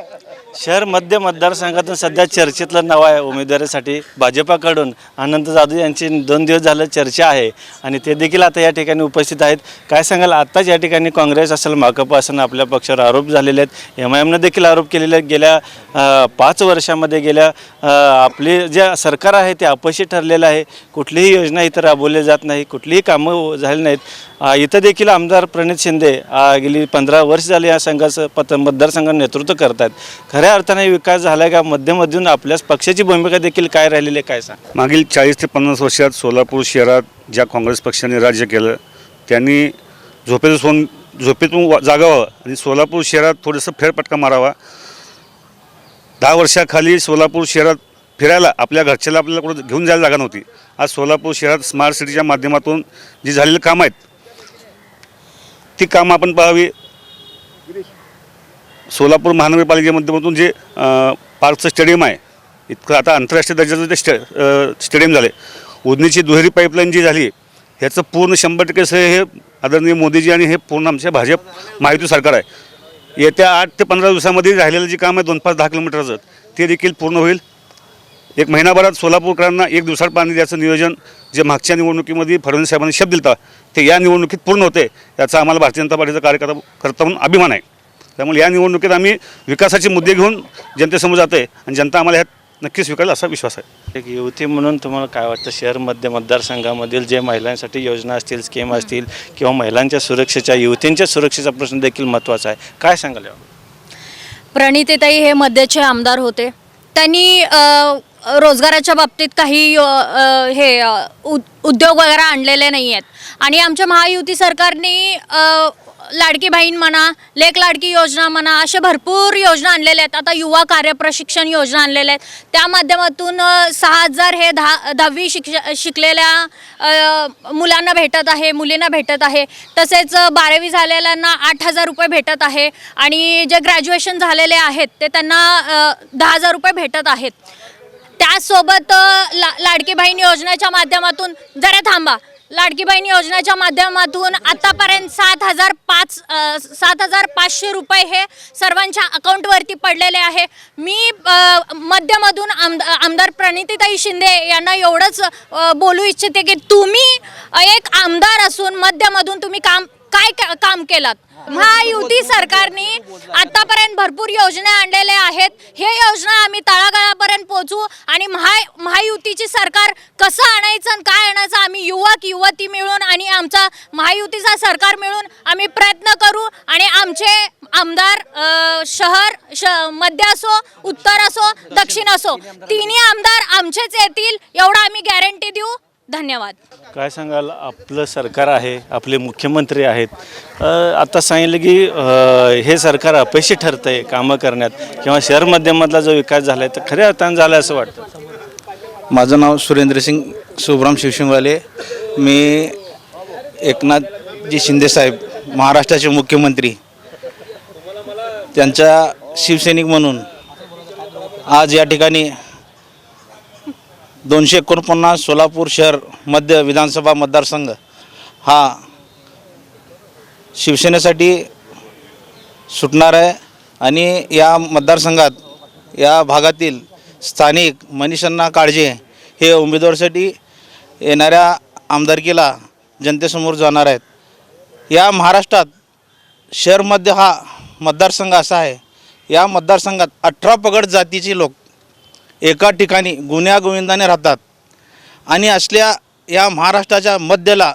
शहर मध्य मतदारसंघातून सध्या चर्चेतलं नाव आहे उमेदवारीसाठी भाजपाकडून आनंद जाधव यांची 2 दिवस झालं चर्चा आहे आणि ते देखील आता या ठिकाणी उपस्थित आहेत. काय सांगाल, आत्ताच या ठिकाणी काँग्रेस असेल, माकपा असेल, आपल्या पक्षावर आरोप झालेले आहेत. MIMनं देखील आरोप केलेले आहेत. गेल्या 5 वर्षामध्ये आपले जे सरकार आहे ते अपयशी ठरलेलं आहे. कुठलीही योजना इथं राबवली जात नाही, कुठलीही कामं झाली नाहीत. इथं देखील आमदार प्रणित शिंदे गेली 15 वर्ष झाली या संघाचं मतदारसंघाचं नेतृत्व करतात. खऱ्या अर्थाने विकास झाला का, मध्यमधून आपल्याच पक्षाची भूमिका देखील काय राहिलेली आहे, काय सांग? मागील 40 ते 50 वर्षात सोलापूर शहरात ज्या काँग्रेस पक्षाने राज्य केलं त्यांनी झोपेतून जागावं आणि सोलापूर शहरात थोडंसं फेरफटका मारावा. 10 वर्षाखाली सोलापूर शहरात फिरायला आपल्या घरच्याला आपल्याला कुठं घेऊन जायला जागा नव्हती. आज सोलापूर शहरात स्मार्ट सिटीच्या माध्यमातून जी झालेली कामं आहेत ती कामं आपण पाहावी. सोलापूर महानगरपालिकेमाध्यमातून जे पार्कचं स्टेडियम आहे, इतकं आता आंतरराष्ट्रीय दर्जाचं ते स्टेडियम झाले. उजनीची दुहेरी पाईपलाईन जी झाली ह्याचं पूर्ण 100% श्रेय हे आदरणीय मोदीजी आणि हे पूर्ण आमच्या भाजप महायुती सरकार आहे. येत्या 8 ते 15 दिवसामध्ये राहिलेलं जे काम आहे 2-5-10 किलोमीटरचं ते देखील पूर्ण होईल. 1 महिनाभरात सोलापूरकरांना 1 दिवसात पाणी द्यायचं नियोजन जे मागच्या निवडणुकीमध्ये फडणवीस साहेबांनी शब्द दिला ते या निवडणुकीत पूर्ण होते. याचा आम्हाला भारतीय जनता पार्टीचा कार्यकर्ता म्हणून अभिमान आहे. त्यामुळे या निवडणुकीत आम्ही विकासाचे मुद्दे घेऊन जनतेसमोर जाते आणि जनता आम्हाला ह्यात नक्कीच स्वीकारेल असा विश्वास आहे. एक युवती म्हणून तुम्हाला काय वाटतं, शहर मध्य मतदारसंघामधील जे महिलांसाठी योजना असतील, स्कीम असतील किंवा महिलांच्या सुरक्षेच्या, युवतींच्या सुरक्षेचा प्रश्न देखील महत्त्वाचा आहे, काय सांगाल? प्रणितीताई हे मध्यचे आमदार होते. त्यांनी रोजगाराच्या बाबतीत काही उद्योग वगैरे आणलेले नाही आहेत आणि आमच्या महायुती सरकारने लाडकी बहीण म्हणा, लेक लाडकी योजना म्हणा, अशा भरपूर योजना आणलेल्या आहेत. आता युवा कार्यप्रशिक्षण योजना आणलेल्या आहेत. त्या माध्यमातून 6,000 हे 10वी शिकलेल्या मुलांना भेटत आहे, मुलींना भेटत आहे. तसेच 12वी झालेल्यांना 8,000 रुपये भेटत आहे आणि जे ग्रॅज्युएशन झालेले आहेत ते त्यांना 10,000 रुपये भेटत आहेत. त्याचसोबत लाडकी बहीण योजनेच्या माध्यमातून लाडकी बहीण योजनेच्या माध्यमातून आतापर्यंत 7,500 रुपये हे सर्वांच्या अकाउंटवरती पडलेले आहे. मी मध्यमधून आमदार प्रणितीताई शिंदे यांना एवढंच बोलू इच्छिते की तुम्ही एक आमदार असून मध्यमधून तुम्ही काय काम केलात. महायुती सरकारने आतापर्यंत भरपूर योजना आणलेल्या आहेत. हे योजना आम्ही तळागाळापर्यंत पोहोचू आणि महायुतीची सरकार कसं आणायचं आणि काय आणायचं आम्ही युवती मिळून आणि आमचा महायुतीचा सरकार मिळून आम्ही प्रयत्न करू आणि आमचे आमदार शहर मध्य असो, उत्तर असो, दक्षिण असो, तिन्ही आमदार आमचेच येतील एवढं आम्ही गॅरंटी देऊ. धन्यवाद. काय सांगाल, आपलं सरकार आहे, आपले मुख्यमंत्री आहेत, आता सांगितलं की हे सरकार अपयशी ठरतं आहे कामं करण्यात किंवा शहर मध्यमधला जो विकास झाला आहे तर खऱ्या अर्थानं झाला असं वाटतं? माझं नाव सुरेंद्रसिंग सुब्राम शिवशिंगवाले. मी एकनाथजी शिंदेसाहेब महाराष्ट्राचे मुख्यमंत्री त्यांचा शिवसैनिक म्हणून आज या ठिकाणी 249 सोलापूर शहर मध्य विधानसभा मतदारसंघ हा शिवसेनेसाठी सुटणार आहे आणि या मतदारसंघात या भागातील स्थानिक मनीषांना काळजे हे उमेदवारासाठी येणाऱ्या आमदारकीला जनतेसमोर जाणार आहेत. या महाराष्ट्रात शहरमध्ये हा मतदारसंघ असा आहे, या मतदारसंघात 18 पगड जातीचे लोक एका ठिकाणी गुण्यागोविंदाने राहतात आणि असल्या या महाराष्ट्राच्या मध्यला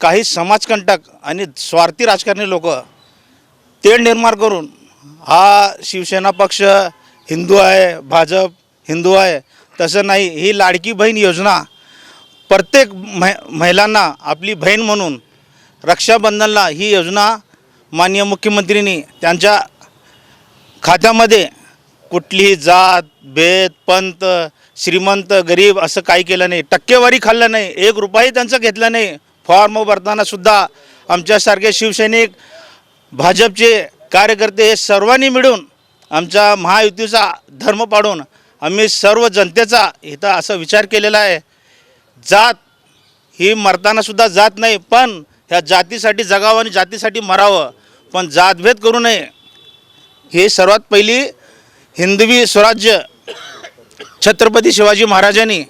काही समाजकंटक आणि स्वार्थी राजकारणी लोक तेढ निर्माण करून हा शिवसेना पक्ष हिंदू आहे, भाजप हिंदू आहे, तसं नाही. ही लाडकी बहीण योजना प्रत्येक महिलांना आपली बहीण म्हणून रक्षाबंधनला ही योजना माननीय मुख्यमंत्र्यांनी त्यांच्या खात्यामध्ये कुठलीही जात भेद पंथ श्रीमंत गरीब असं काही केलं नाही, टक्केवारी खाल्लं नाही, 1 रुपयाही त्यांचं घेतलं नाही. फॉर्म भरतानासुद्धा आमच्यासारखे शिवसैनिक भाजपचे कार्यकर्ते हे सर्वांनी मिळून आमच्या महायुतीचा धर्म पाडून आम्ही सर्व जनतेचा इथं असा विचार केलेला आहे. जात ही मरतानासुद्धा जात नाही, पण ह्या जातीसाठी जगावं आणि जातीसाठी मरावं, पण जातभेद करू नये. हे सर्वात पहिली हिंदवी स्वराज्य छत्रपती शिवाजी महाराजांनी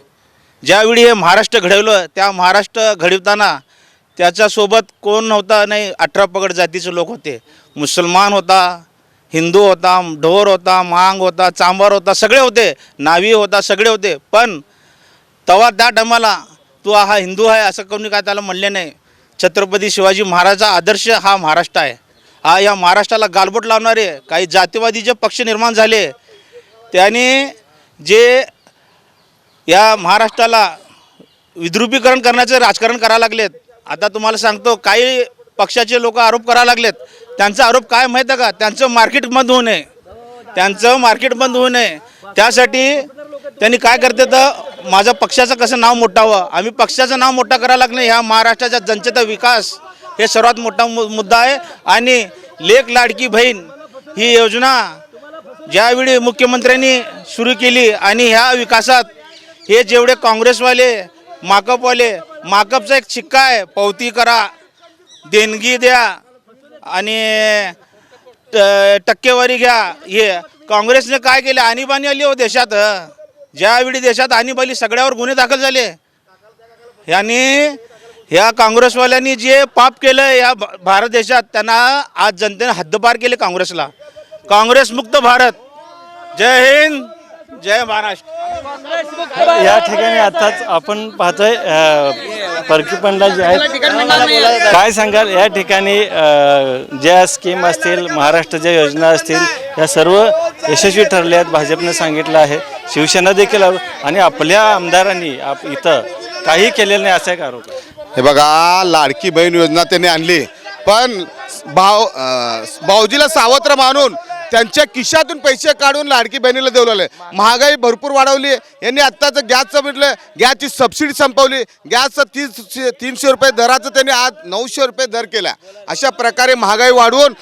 ज्यावेळी हे महाराष्ट्र घडवलं, त्या महाराष्ट्र घडवताना त्याच्यासोबत कोण नव्हता, नाही 18 पगड जातीचे लोक होते. मुसलमान होता, हिंदू होता, ढोर होता, मांग होता, चांबार होता, सगळे होते, नावी होता, सगळे होते. पण तेव्हा त्या टायमाला तू हा हिंदू आहे असं कोणी काय त्याला म्हणले नाही. छत्रपती शिवाजी महाराजाचा आदर्श हा महाराष्ट्र आहे. हा या महाराष्ट्राला गालबोट लावणारे काही जातीवादी जे पक्ष निर्माण झाले त्याने जे या महाराष्ट्राला विद्रुपीकरण करण्याचं राजकारण करायला लागलेत. आता तुम्हाला सांगतो, काही पक्षाचे लोक आरोप करायला लागलेत. त्यांचा आरोप काय माहीत आहे का? त्यांचं मार्केट बंद होऊ नये, त्यांचं मार्केट बंद होऊ नये. त्यासाठी त्यांनी काय करते तर माझ्या पक्षाचं कसं नाव मोठावं, आम्ही पक्षाचं नाव मोठं करायला लागलं. ह्या महाराष्ट्राच्या जनतेचा विकास हे सर्वात मोठा मुद्दा आहे. आणि लेक लाडकी बहीण ही योजना ज्यावेळी मुख्यमंत्र्यांनी सुरू केली आणि ह्या विकासात हे जेवढे काँग्रेसवाले माकपवाले, माकपचा एक शिक्का आहे, पावती करा, देणगी द्या आणि टक्केवारी घ्या. हे काँग्रेसने काय केले, आणीबाणी आली हो देशात. ज्यावेळी देशात आणीबाणी सगळ्यावर गुन्हे दाखल झाले. यांनी ह्या काँग्रेसवाल्यांनी जे पाप केलं या भारत देशात, त्यांना आज जनतेने हद्दपार केले काँग्रेसला. काँग्रेस मुक्त भारत. जय हिंद, जय महाराष्ट्र. या ठिकाणी आताच आपण पाहतोय परकी पंडा जे आहेत, काय सांगाल या ठिकाणी ज्या स्कीम असतील, महाराष्ट्राच्या योजना असतील, या सर्व यशस्वी ठरल्या आहेत भाजपने सांगितलं आहे. शिवसेना देखील आणि आपल्या आमदारांनी इथं काही केलेलं नाही असा एक आरोप आहे. हे बघा, लाडकी बहीण योजना त्यांनी आणली, पण भाऊजीला सावत्र मानून त्यांच्या खिशातून पैसे काढून लाडकी बहिणीला देऊ लागले. महागाई भरपूर वाढवली. यांनी आत्ताचं गॅसचं म्हटलं, गॅसची सबसिडी संपवली. गॅसचं 300 रुपये दराचं त्यांनी आज 900 रुपये दर केला. अशा प्रकारे महागाई वाढवून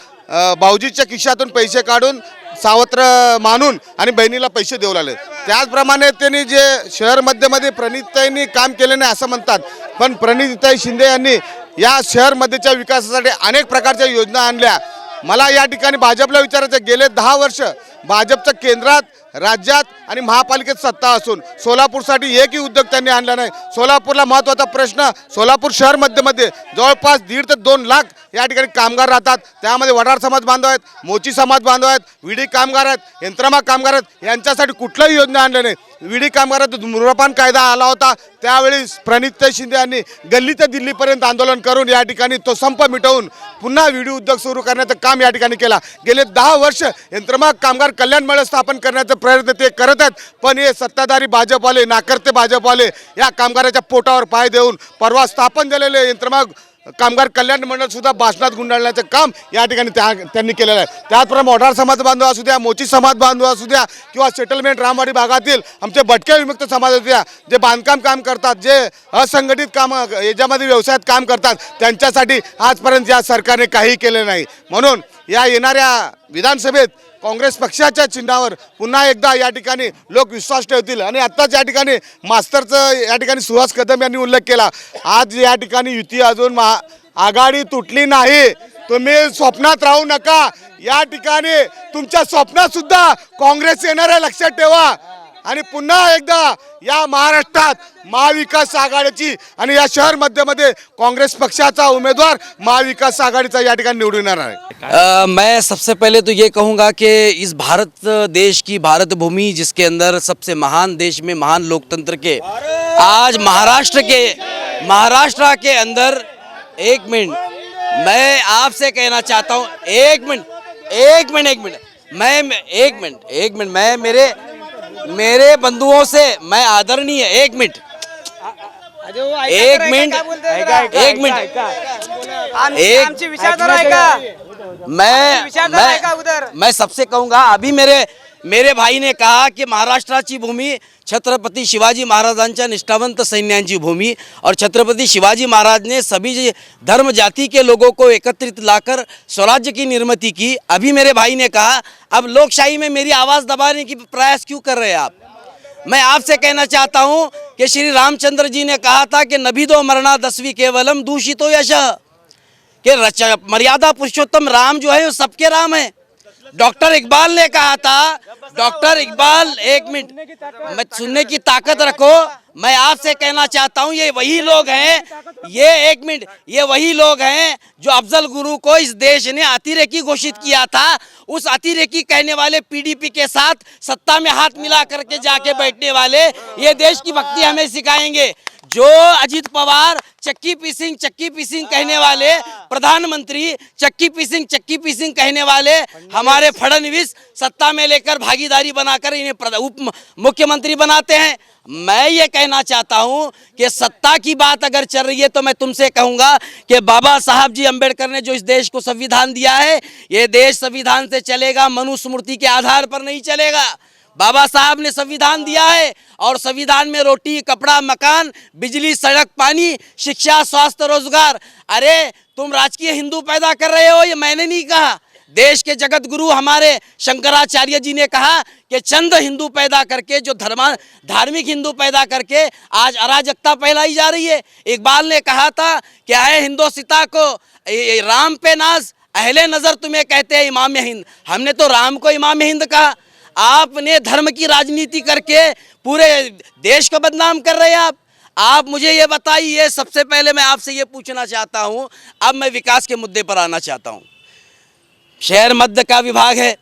भाऊजीच्या खिशातून पैसे काढून सावत्र मानून आणि बहिणीला पैसे देऊ लागले. त्याचप्रमाणे त्यांनी जे शहर मध्येमध्ये प्रणिताईंनी काम केले नाही असं म्हणतात, पण प्रणिताई शिंदे यांनी या शहर मध्येच्या विकासासाठी अनेक प्रकारच्या योजना आणल्या. मला या ठिकाणी भाजपला विचारायचं, गेले 10 वर्ष भाजपचं केंद्रात, राज्यात आणि महापालिकेत सत्ता असून सोलापूरसाठी एकही उद्योग त्यांनी आणला नाही. सोलापूरला महत्त्वाचा प्रश्न, सोलापूर शहर मध्येमध्ये जवळपास 1.5 ते 2 लाख या ठिकाणी कामगार राहतात. त्यामध्ये वडार समाज बांधव आहेत, मोची समाज बांधव आहेत, विडी कामगार आहेत, यंत्रमाग कामगार आहेत. यांच्यासाठी कुठलाही योजना आणली नाही. विडी कामगारात धूम्रपान कायदा आला होता, त्यावेळी प्रणिताई शिंदे यांनी गल्ली ते दिल्लीपर्यंत आंदोलन करून या ठिकाणी तो संप मिटवून पुन्हा विडी उद्योग सुरू करण्याचं काम या ठिकाणी केला. गेले 10 वर्ष यंत्रमाग कामगार कल्याण मंडळ स्थापन करण्याचा प्रयत्न ते करत आहेत, पण हे सत्ताधारी भाजपवाले, नाकर्ते भाजपवाले या कामगाराच्या पोटावर पाय देऊन परवा स्थापन झालेले यंत्रमाग कामगार कल्याण मंडळ सुद्धा भाषणात गुंडाळण्याचं काम या ठिकाणी त्यांनी केलेलं आहे. त्याचप्रमाणे वडार समाज बांधव असू द्या, मोची समाज बांधव असू द्या किंवा सेटलमेंट रामवाडी भागातील आमचे भटक्या विमुक्त समाज असू द्या, जे बांधकाम काम करतात, जे असंघटित काम याच्यामध्ये व्यवसायात काम करतात, त्यांच्यासाठी आजपर्यंत या सरकारने काही केले नाही. म्हणून या येणाऱ्या विधानसभेत काँग्रेस पक्षाच्या चिन्हावर पुन्हा एकदा या ठिकाणी लोक विश्वास ठेवतील. आणि आत्ताच या ठिकाणी मास्तरचं या ठिकाणी सुहास कदम यांनी उल्लेख केला. आज या ठिकाणी युती अजून आघाडी तुटली नाही. तुम्ही स्वप्नात राहू नका. या ठिकाणी तुमच्या स्वप्नात सुद्धा काँग्रेस येणार आहे, लक्षात ठेवा. आणि पुन्हा एकदा या महाराष्ट्रात महाविकास आघाडीची आणि या शहर मध्ये काँग्रेस पक्षाचा उमेदवार महाविकास आघाडीचा या ठिकाणी निवडून येणार आहे. मैं सबसे पहले तो ये कहूँगा कि इस भारत देश की भारत भूमि, जिसके अंदर सबसे महान देश में महान लोकतंत्र के आज महाराष्ट्र के अंदर एक मिनट, मैं आपसे कहना चाहता हूँ, एक मिनट, मैं मेरे बंधुओं से मैं आदरणीय, एक मिनट, मैं सबसे कहूंगा, अभी मेरे भाई ने कहा की महाराष्ट्राची भूमी छत्रपती शिवाजी महाराजांच्या निष्ठावंत सैन्यांची भूमी, और छत्रपती शिवाजी महाराज ने सभी धर्म जाति के लोगों को एकत्रित लाकर स्वराज्य की निर्मिती की। अभी मेरे भाई ने कहा अब लोकशाही में मेरी आवाज़ दबाने की प्रयास क्यों कर रहे हैं आप? मैं आपसे कहना चाहता हूं कि श्री रामचंद्र जी ने कहा था कि नभिदो मरणा दसवीं केवलम दूषितो यशः, कि मर्यादा पुरुषोत्तम राम जो है वो सबके राम है। डॉक्टर इकबाल ने कहा था, डॉक्टर इकबाल, एक मिनट, मैं सुनने की ताकत रखो। मैं आपसे कहना चाहता हूं ये वही लोग हैं, ये वही लोग हैं जो अफजल गुरु को इस देश ने अतिरेकी घोषित किया था। उस अतिरेकी कहने वाले पीडीपी के साथ सत्ता में हाथ मिला करके जाके बैठने वाले ये देश की भक्ति हमें सिखाएंगे। जो अजित पवार चक्की पीसिंग कहने वाले प्रधानमंत्री, चक्की पीसिंग कहने वाले हमारे फडणवीस सत्ता में लेकर भागीदारी बनाकर इन्हें उप मुख्यमंत्री बनाते हैं। मैं ये कहना चाहता हूं कि सत्ता की बात अगर चल रही है तो मैं तुमसे कहूंगा कि बाबा साहब जी अंबेडकर ने जो इस देश को संविधान दिया है, ये देश संविधान से चलेगा, मनुस्मृति के आधार पर नहीं चलेगा। बाबा साहब ने संविधान दिया है और संविधान में रोटी, कपड़ा, मकान, बिजली, सड़क, पानी, शिक्षा, स्वास्थ्य, रोजगार। अरे तुम राजकीय हिंदू पैदा कर रहे हो, ये मैंने नहीं कहा। देश के जगत गुरु हमारे शंकराचार्य जी ने कहा कि चंद हिंदू पैदा करके, जो धार्मिक हिंदू पैदा करके आज अराजकता फैलाई जा रही है। इकबाल ने कहा था कि आए हिंदोसिता को राम पे नाज, अहले नजर तुम्हें कहते हैं इमाम हिंद। हमने तो राम को इमाम हिंद कहा। आपने धर्म की राजनीति करके पूरे देश को बदनाम कर रहे हैं आप मुझे ये बताइए। सबसे पहले मैं आपसे ये पूछना चाहता हूँ, अब मैं विकास के मुद्दे पर आना चाहता हूँ। शहर मध्य का विभाग है,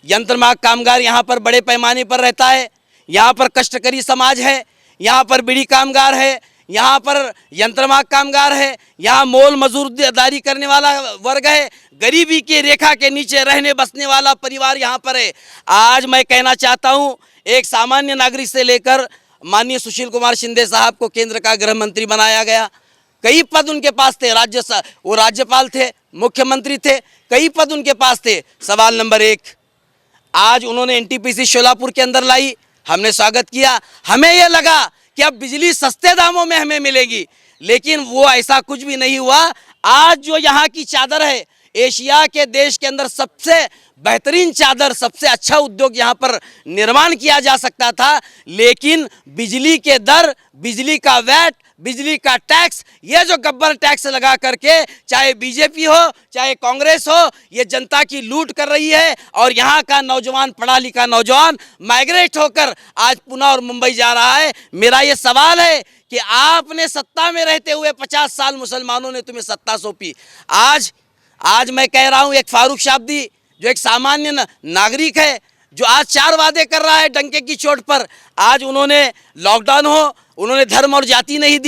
यंत्रमाग कामगार यहाँ पर बड़े पैमाने पर रहता है, यहाँ पर कष्टकरी समाज है, यहाँ पर बीड़ी कामगार है, यहाँ पर यंत्रमाग कामगार है, यहाँ मोल मजदूरदारी करने वाला वर्ग है, गरीबी की रेखा के नीचे रहने बसने वाला परिवार यहाँ पर है। आज मैं कहना चाहता हूँ, एक सामान्य नागरिक से लेकर माननीय सुशील कुमार शिंदे साहब को केंद्र का गृह मंत्री बनाया गया। कई पद उनके पास थे, वो राज्यपाल थे, मुख्यमंत्री थे, कई पद उनके पास थे। सवाल नंबर 1, आज उन्होंने एनटीपीसी शोलापुर के अंदर लाई, हमने स्वागत किया। हमें यह लगा कि अब बिजली सस्ते दामों में हमें मिलेगी, लेकिन वो ऐसा कुछ भी नहीं हुआ। आज जो यहाँ की चादर है, एशिया के देश के अंदर सबसे बेहतरीन चादर, सबसे अच्छा उद्योग यहाँ पर निर्माण किया जा सकता था, लेकिन बिजली के दर, बिजली का वैट, बिजली का टैक्स, ये जो गब्बर टैक्स लगा करके चाहे बीजेपी हो चाहे कांग्रेस हो, ये जनता की लूट कर रही है। और यहाँ का नौजवान, पढ़ा लिखा नौजवान माइग्रेट होकर आज पुणे और मुंबई जा रहा है। मेरा ये सवाल है कि आपने सत्ता में रहते हुए 50 साल मुसलमानों ने तुम्हें सत्ता सौंपी। आज मैं कह रहा हूँ, एक फारूक शाब्दी जो एक सामान्य नागरिक है, जो आज 4 वादे कर रहा है डंके की चोट पर। आज उन्होंने लॉकडाउन हो, उन्होंने धर्म और जाति नहीं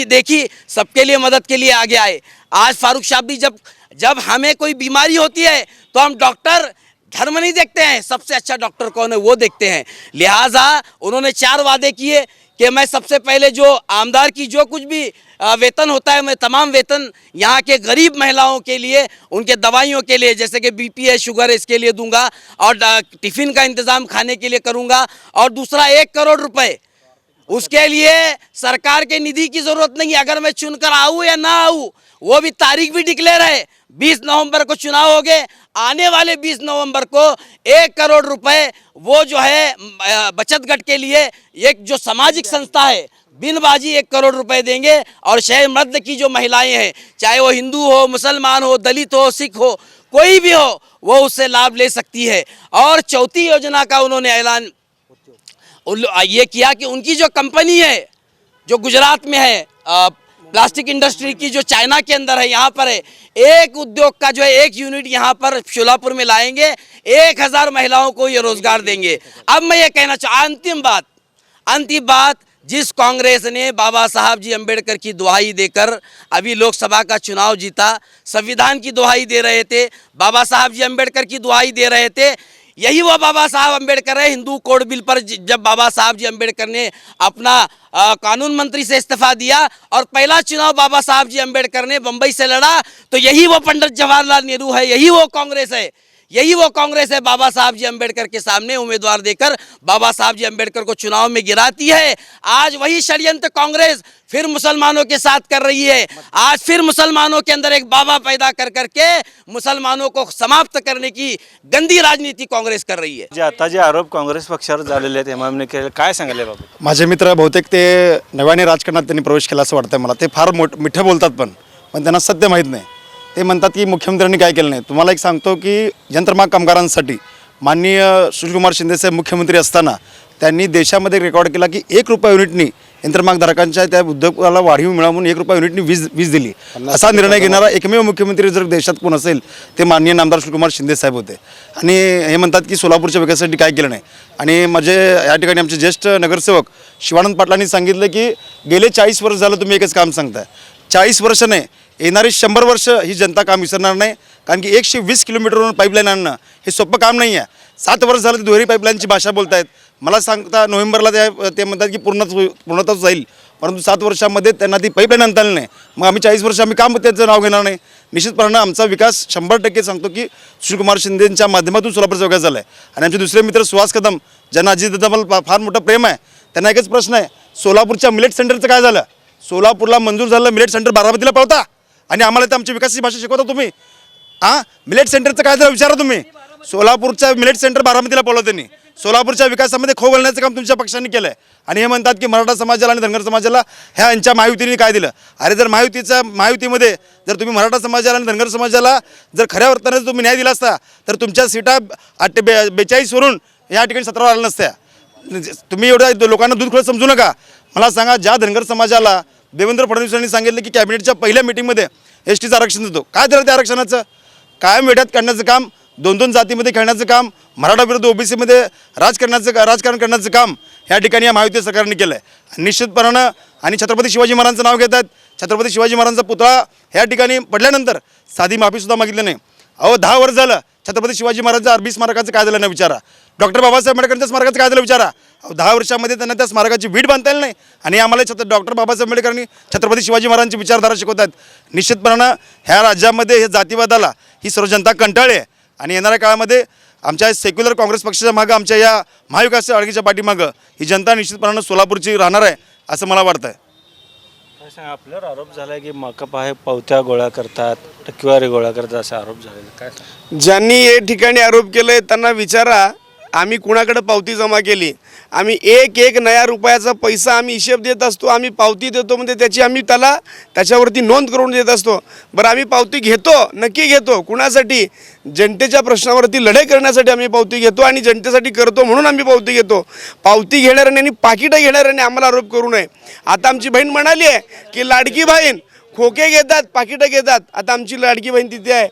देखी, सबके लिए मदद के लिए आगे आए। आज फारूक शाब्दी जब हमें कोई बीमारी होती है तो हम डॉक्टर धर्म नहीं देखते हैं, सबसे अच्छा डॉक्टर कौन है वो देखते हैं। लिहाजा उन्होंने 4 वादे किए कि मैं सबसे पहले जो आमदार की जो कुछ भी वेतन होता है, मैं तमाम वेतन यहाँ के गरीब महिलाओं के लिए, उनके दवाइयों के लिए, जैसे कि बीपी है, शुगर है, इसके लिए दूंगा, और टिफ़िन का इंतज़ाम खाने के लिए करूँगा। और दूसरा 1 करोड़ रुपए, उसके लिए सरकार के निधि की ज़रूरत नहीं है। अगर मैं चुनकर आऊँ या ना आऊँ, वो भी तारीख भी डिक्लेयर है। 20 नवंबर को चुनाव हो गए, आने वाले 20 नवंबर को 1 करोड़ रुपए वो जो है बचत गट के लिए, एक जो सामाजिक संस्था है, बिन बाजी 1 करोड़ रुपए देंगे। और शहर मध्य की जो महिलाएं हैं, चाहे वो हिंदू हो, मुसलमान हो, दलित हो, सिख हो, कोई भी हो, वो उससे लाभ ले सकती है। और चौथी योजना का उन्होंने ऐलान ये किया कि उनकी जो कंपनी है, जो गुजरात में है, प्लास्टिक इंडस्ट्री की, जो चाइना के अंदर है, यहाँ पर है, एक उद्योग का जो है 1 यूनिट यहाँ पर शोलापुर में लाएंगे, 1000 महिलाओं को ये रोजगार देंगे। अब मैं ये कहना चाहूँ, अंतिम बात, जिस कांग्रेस ने बाबा साहब जी अम्बेडकर की दुहाई देकर अभी लोकसभा का चुनाव जीता, संविधान की दुहाई दे रहे थे, बाबा साहब जी अम्बेडकर की दुहाई दे रहे थे, यही वो बाबा साहब अम्बेडकर है। हिंदू कोड बिल पर जब बाबा साहब जी अम्बेडकर ने अपना कानून मंत्री से इस्तीफा दिया और पहला चुनाव बाबा साहब जी अम्बेडकर ने बम्बई से लड़ा, तो यही वो पंडित जवाहरलाल नेहरू है, यही वो कांग्रेस है, यही वो कांग्रेस है। बाबा साहब जी अम्बेडकर के सामने उम्मीदवार देकर बाबा साहब जी अम्बेडकर को चुनाव में गिराती है। आज वही षड्यंत्र कांग्रेस फिर मुसलमानों के साथ कर रही है। आज फिर मुसलमानों के अंदर एक बाबा पैदा कर करके मुसलमानों को समाप्त करने की गंदी राजनीति काँग्रेस कर रही है। जे आता जे आरोप काँग्रेस पक्षावर झालेले आहेत एमआयएमने केले, काय सांगाले बाबू? माझे मित्र बहुतेक ते नव्याने राजकारणात त्यांनी प्रवेश केला असं वाटतं मला. ते फार मिठं बोलतात पण त्यांना सत्य माहीत नाही. ते म्हणतात की मुख्यमंत्र्यांनी काय केलं नाही. तुम्हाला एक सांगतो की यंत्रमाग कामगारांसाठी माननीय सुशीलकुमार शिंदेसाहेब मुख्यमंत्री असताना त्यांनी देशामध्ये रेकॉर्ड केला की 1 रुपया युनिटनी यंत्रमागधारकांच्या त्या उद्योगाला वाढीव मिळावं म्हणून 1 रुपया युनिटनी वीज दिली. असा निर्णय घेणारा एकमेव मुख्यमंत्री जर देशात कोण असेल ते माननीय नामदार सुशीलकुमार शिंदेसाहेब होते. आणि हे म्हणतात की सोलापूरच्या विकासासाठी काय केलं नाही. आणि माझे या ठिकाणी आमचे ज्येष्ठ नगरसेवक शिवानंद पाटलांनी सांगितलं की गेले 40 वर्ष झालं तुम्ही एकच काम सांगताय. 40 वर्ष नाही, येणारी 100 वर्ष ही जनता काम विसरणार नाही. कारण की 120 किलोमीटरवरून पाईपलाईन आणणं हे सोपं काम नाही आहे. 7 वर्ष झालं ते दुहेरी पाईपलाईनची भाषा बोलतायत. मला सांगता नोव्हेंबरला ते म्हणतात की पूर्णतः जाईल, परंतु 7 वर्षामध्ये त्यांना ती पाईपलाईन आणता आली नाही. मग आम्ही 40 वर्ष आम्ही काम त्यांचं नाव घेणार नाही. निश्चितपणे आमचा विकास 100% सांगतो की सुशीलकुमार शिंदेंच्या माध्यमातून सोलापूरचा विकास झाला आहे. आणि आमचे दुसरे मित्र सुहास कदम ज्यांना अजितदादांना फार मोठं प्रेम आहे, त्यांना एकच प्रश्न आहे, सोलापूरच्या मिलेट सेंटरचं काय झालं? सोलापूरला मंजूर झालं मिलेट सेंटर बारामतीला पळता आणि आम्हाला तर आमची विकासाची भाषा शिकवता तुम्ही. मिलेट सेंटरचं काय झालं विचारा तुम्ही. सोलापूरच्या मिलेट सेंटर बारामतीला पळवलं त्यांनी. सोलापूरच्या विकासामध्ये खो घालण्याचं काम तुमच्या पक्षाने केलं आहे. आणि हे म्हणतात की मराठा समाजाला आणि धनगर समाजाला ह्या यांच्या महायुतीने काय दिलं. अरे जर महायुतीमध्ये जर तुम्ही मराठा समाजाला आणि धनगर समाजाला जर खऱ्या अर्थाने तुम्ही न्याय दिला असता तर तुमच्या सीटा 42 वरून या ठिकाणी 17 आल्या नसत्या. तुम्ही एवढ्या लोकांना दूध खोळ समजू नका. मला सांगा, ज्या धनगर समाजाला देवेंद्र फडणवीस यांनी सांगितलं की कॅबिनेटच्या पहिल्या मीटिंगमध्ये STचं आरक्षण देतो, काय झालं त्या आरक्षणाचं? कायम वेड्यात काढण्याचं काम, 2-2 जातीमध्ये खेळण्याचं काम, मराठा विरुद्ध OBCमध्ये राजकारण करण्याचं काम ह्या ठिकाणी या महायुती सरकारने केलं आहे. निश्चितपणानं आणि छत्रपती शिवाजी महाराजांचं नाव घेतात. छत्रपती शिवाजी महाराजांचा पुतळा ह्या ठिकाणी पडल्यानंतर साधी माफीसुद्धा मागितली नाही. 10 वर्ष झालं छत्रपती शिवाजी महाराजांच्या अरबी स्मारकाचं काय झालं ना विचारा. डॉक्टर बाबासाहेब आंबेडकरांच्या स्मारकाचं काय झालं विचारा. 10 वर्षामध्ये त्यांना त्या स्मारकाची वीट बांधता येईल नाही. आणि आम्हाला डॉक्टर बाबासाहेब आंबेडकरांनी छत्रपती शिवाजी महाराजांची विचारधारा शिकवतात. निश्चितपणानं ह्या राज्यामध्ये हे जातीवादाला ही सर्व जनता कंटाळली आहे. आणि येणाऱ्या काळामध्ये आमच्या सेक्युलर काँग्रेस पक्षाच्या मागं, आमच्या या महाविकास आघाडीच्या पाठीमागं ही जनता निश्चितपणानं सोलापूरची राहणार आहे असं मला वाटतं आहे. आपल्यावर आरोप झाला की माकप आहे पावत्या गोळा करतात, टक्केवारी गोळा करतात असा आरोप झालेला, काय? ज्यांनी या ठिकाणी आरोप केले त्यांना विचारा आम्ही कुणाकडे पावती जमा केली. आम्ही एक नया रुपयाचा पैसा आम्ही हिशेब देत असतो. आम्ही पावती देतो म्हणजे त्याची आम्ही त्याच्यावरती नोंद करून देत असतो. बरं, आम्ही पावती घेतो, नक्की घेतो. कुणासाठी? जनतेच्या प्रश्नावरती लढाई करण्यासाठी आम्ही पावती घेतो आणि जनतेसाठी करतो म्हणून आम्ही पावती घेतो. पावती घेणाऱ्यांनी आणि पाकिटं घेणाऱ्यांनी आम्हाला आरोप करू नये. आता आमची बहीण म्हणाली आहे की लाडकी बहीण खोके घेतात, पाकिटं घेतात. आता आमची लाडकी बहीण तिथे आहे.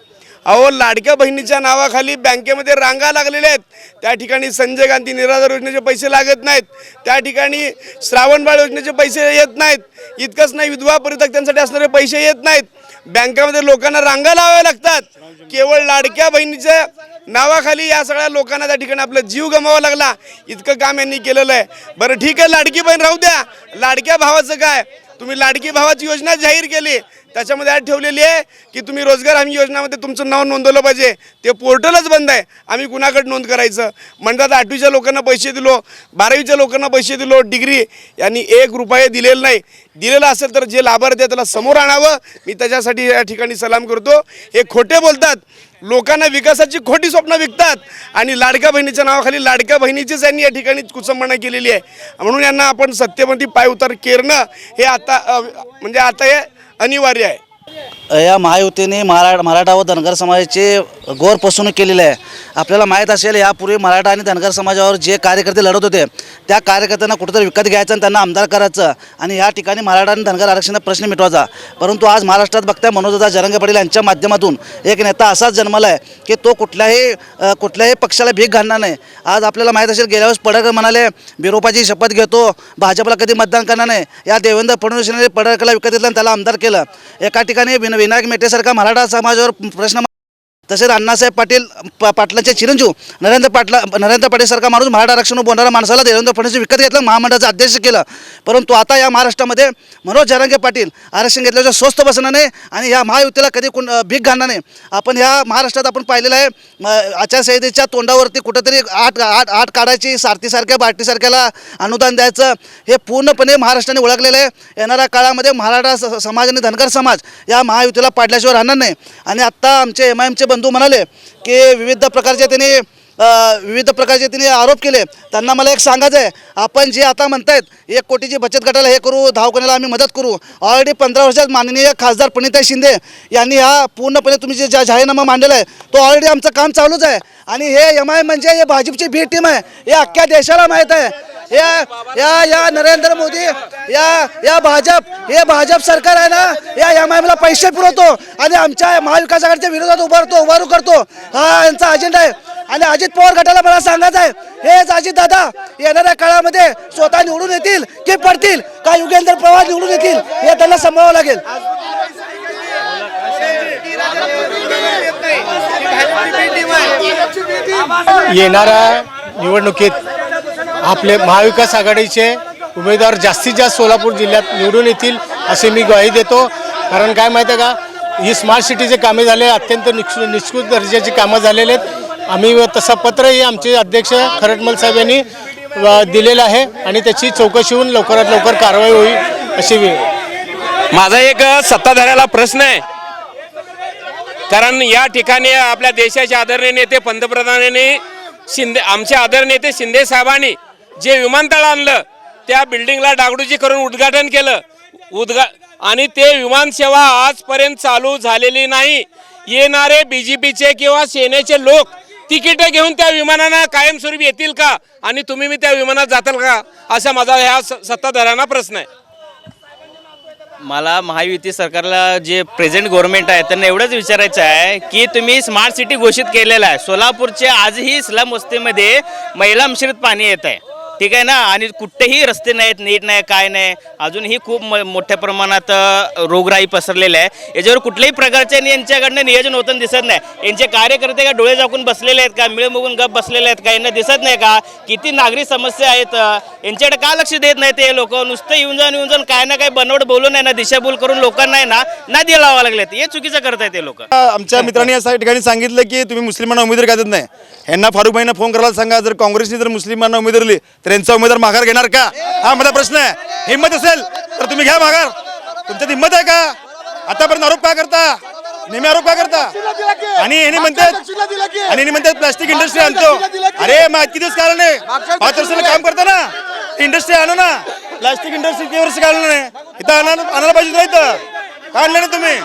अहो, लाडक्या बहिणीच्या नावाखाली बँकेमध्ये रांगा लागलेल्या आहेत. त्या ठिकाणी संजय गांधी निराधार योजनेचे पैसे लागत नाहीत. त्या ठिकाणी श्रावणबाळ योजनेचे पैसे येत नाहीत. इतकंच नाही, विधवा परित्यक्त्यांसाठी असणारे पैसे येत नाहीत. बँकामध्ये लोकांना रांगा लावाव्या लागतात. केवळ लाडक्या बहिणीच्या नावाखाली या सगळ्या लोकांना त्या ठिकाणी आपला जीव गमावा लागला. इतकं काम यांनी केलेलं आहे. बरं ठीक आहे, लाडकी बहीण राहू द्या. लाडक्या भावाचं काय? तुम्ही लाडकी भावाची योजना जाहीर केली, त्याच्यामध्ये ॲड ठेवलेली आहे की तुम्ही रोजगार हमी योजनामध्ये तुमचं नाव नोंदवलं पाहिजे. ते पोर्टलच बंद आहे. आम्ही कुणाकडे नोंद करायचं? म्हणतात 8वीच्या लोकांना पैसे दिलो, 12वीच्या लोकांना पैसे दिलो, डिग्री यांनी 1 रुपया दिलेला नाही. दिलेलं असेल तर जे लाभार्थी आहे त्याला समोर आणावं. मी त्याच्यासाठी या ठिकाणी सलाम करतो. हे खोटे बोलतात, लोकांना विकासाची खोटी स्वप्न विकतात आणि लाडक्या बहिणीच्या नावाखाली लाडक्या बहिणीचीच यांनी या ठिकाणी कुचंबणा केलेली आहे. म्हणून यांना आपण सत्तेमध्ये पाय उतार करणं हे आता हे अनिवार्य आहे. या महायुतीने मराठा व धनगर समाजाचे घोर फसवणूक केलेली आहे. आपल्याला माहीत असेल यापूर्वी मराठा आणि धनगर समाजावर जे कार्यकर्ते लढत होते त्या कार्यकर्त्यांना कुठेतरी विकत घ्यायचं आणि त्यांना आमदार करायचं आणि या ठिकाणी मराठा आणि धनगर आरक्षणाचा प्रश्न मिटवायचा. परंतु आज महाराष्ट्रात बघताय मनोजदादा जरांगे पाटील यांच्या माध्यमातून एक नेता असाच जन्मला आहे की तो कुठल्याही पक्षाला भीक घालणार नाही. आज आपल्याला माहीत असेल गेल्या वेळेस पडळकर म्हणाले बिरोपाची शपथ घेतो, भाजपला कधी मतदान करणार नाही. या देवेंद्र फडणवीसने पडळकरला विकत घेतलं आणि त्याला आमदार केलं. एका ठिकाणी विनायक मेटेसारखा मराठा समाजावर प्रश्न, तसेच अण्णासाहेब पाटलांचे चिरंजीव नरेंद्र पाटीलसारखा माणूस मराठा आरक्षण बोलणाऱ्या माणसाला देवेंद्र फडणवीस विकत घेतलं, महामंडळाचं अध्यक्ष केलं. परंतु आता या महाराष्ट्रामध्ये मनोज जरांगे पाटील आरक्षण घेतल्याचं स्वस्त बसणार नाही आणि ह्या महायुतीला कधी भीक घालणार नाही. आपण ह्या महाराष्ट्रात आपण पाहिलेलं आहे आचारसंहितेच्या तोंडावरती कुठंतरी आठ काढायची, सारथीसारख्या बार्टीसारख्याला अनुदान द्यायचं, हे पूर्णपणे महाराष्ट्राने ओळखलेलं आहे. येणाऱ्या काळामध्ये मराठा समाज आणि धनगर समाज या महायुतीला पाडल्याशिवाय राहणार नाही. आणि आत्ता आमचे MIMचे बंधू म्हणाले की विविध प्रकारचे त्यांनी आरोप केले. त्यांना मला एक सांगायचं आहे, आपण जे आता म्हणतायत 1 कोटीची बचत गटाला हे करू, दवाखान्याला आम्ही मदत करू, ऑलरेडी 15 वर्षात माननीय खासदार प्रणिताई शिंदे यांनी हा पूर्णपणे तुम्ही जे जाहीरनामा मांडलेला आहे तो ऑलरेडी आमचं काम चालूच आहे. आणि हे MI म्हणजे हे भाजपची बी टीम आहे, हे अख्ख्या देशाला माहीत आहे. या नरेंद्र मोदी या भाजप सरकार आहे ना, या MIMला पैसे पुरवतो आणि आमच्या महाविकास आघाडीच्या विरोधात उभारू करतो, हा यांचा अजेंडा आहे. आणि अजित पवार गटाला मला सांगायचं आहे, हेच अजित दादा येणाऱ्या काळामध्ये स्वतः निवडून येतील की पडतील, का युगेंद्र पवार निवडून येतील हे त्यांना सांभाळावं लागेल. येणाऱ्या निवडणुकीत आपले महाविकास आघाडीचे उमेदवार जास्तीत जास्त सोलापूर जिल्ह्यात निवडून येतील असे मी ग्वाही देतो. कारण काय माहिती आहे का, ही स्मार्ट सिटीचे कामे झाले, अत्यंत निष्कृत दर्जाची कामं झालेले आहेत. आम्ही तसं पत्रही आमचे अध्यक्ष खरटमल साहेब यांनी दिलेलं आहे आणि त्याची चौकशी होऊन लवकरात लवकर कारवाई होईल अशी माझा एक सत्ताधाऱ्याला प्रश्न आहे. कारण या ठिकाणी आपल्या देशाचे आदरणीय नेते पंतप्रधानांनी आमचे आदरणीय नेते शिंदे साहेबांनी जे विमानतळ आणलं त्या बिल्डिंगला डागडुजी करून उद्घाटन केलं आणि ते विमानसेवा आजपर्यंत चालू झालेली नाही. येणारे BJPचे किंवा सेनेचे लोक तिकीटं घेऊन त्या विमानांना कायमस्वरूपी येतील का आणि तुम्ही मी त्या विमानात जाताल का, असा माझा ह्या सत्ताधाऱ्यांना प्रश्न आहे. मला महायुती सरकारला जे प्रेझेंट गव्हर्नमेंट आहे त्यांना एवढंच विचारायचं आहे की तुम्ही स्मार्ट सिटी घोषित केलेला आहे. सोलापूरचे आजही स्लम वस्तीमध्ये महिला मिश्रित पाणी येत आहे, ठीक आहे ना, आणि कुठेही रस्ते नाहीत, नीट नाही, काय नाही, अजूनही खूप मोठ्या प्रमाणात रोगराई पसरलेली आहे. याच्यावर कुठल्याही प्रकारचे यांच्याकडनं नियोजन होताना दिसत नाही. यांचे कार्यकर्ते का डोळे झाकून बसलेले आहेत का, मिळून गप बसलेले आहेत का, यांना दिसत नाही का किती नागरिक समस्या आहेत, यांच्याकडे का लक्ष देत नाही ते लोक. नुसतं येऊन जाऊन काय ना काय बनवड बोलून आहे ना, दिशाभूल करून लोकांना आहे ना दिला लावावं लागलेत. हे चुकीचं करत आहेत ते लोक. आमच्या मित्रांनी या ठिकाणी सांगितलं की तुम्ही मुस्लिमांना उमेदवार का देत नाही. ह्यांना फारुकभाईंना फोन करायला सांगा, जर काँग्रेसने जर मुस्लिमांना उमेदवार दिली तर यांचा उमेदवार माघार घेणार का, हा माझा प्रश्न आहे. हिंमत असेल तर तुम्ही घ्या माघार. तुमच्यात हिंमत आहे का? आतापर्यंत आरोप का करता, नेहमी आरोप का करता? आणि हे म्हणतात प्लास्टिक इंडस्ट्री आणतो. अरे मग किती दिवस काढलं नाही, 5 वर्षाला काम करता ना, इंडस्ट्री आणू ना. प्लास्टिक इंडस्ट्री किती वर्ष काढलं नाही, इथं आणायला पाहिजे नाही, इथं काढलं ना तुम्ही.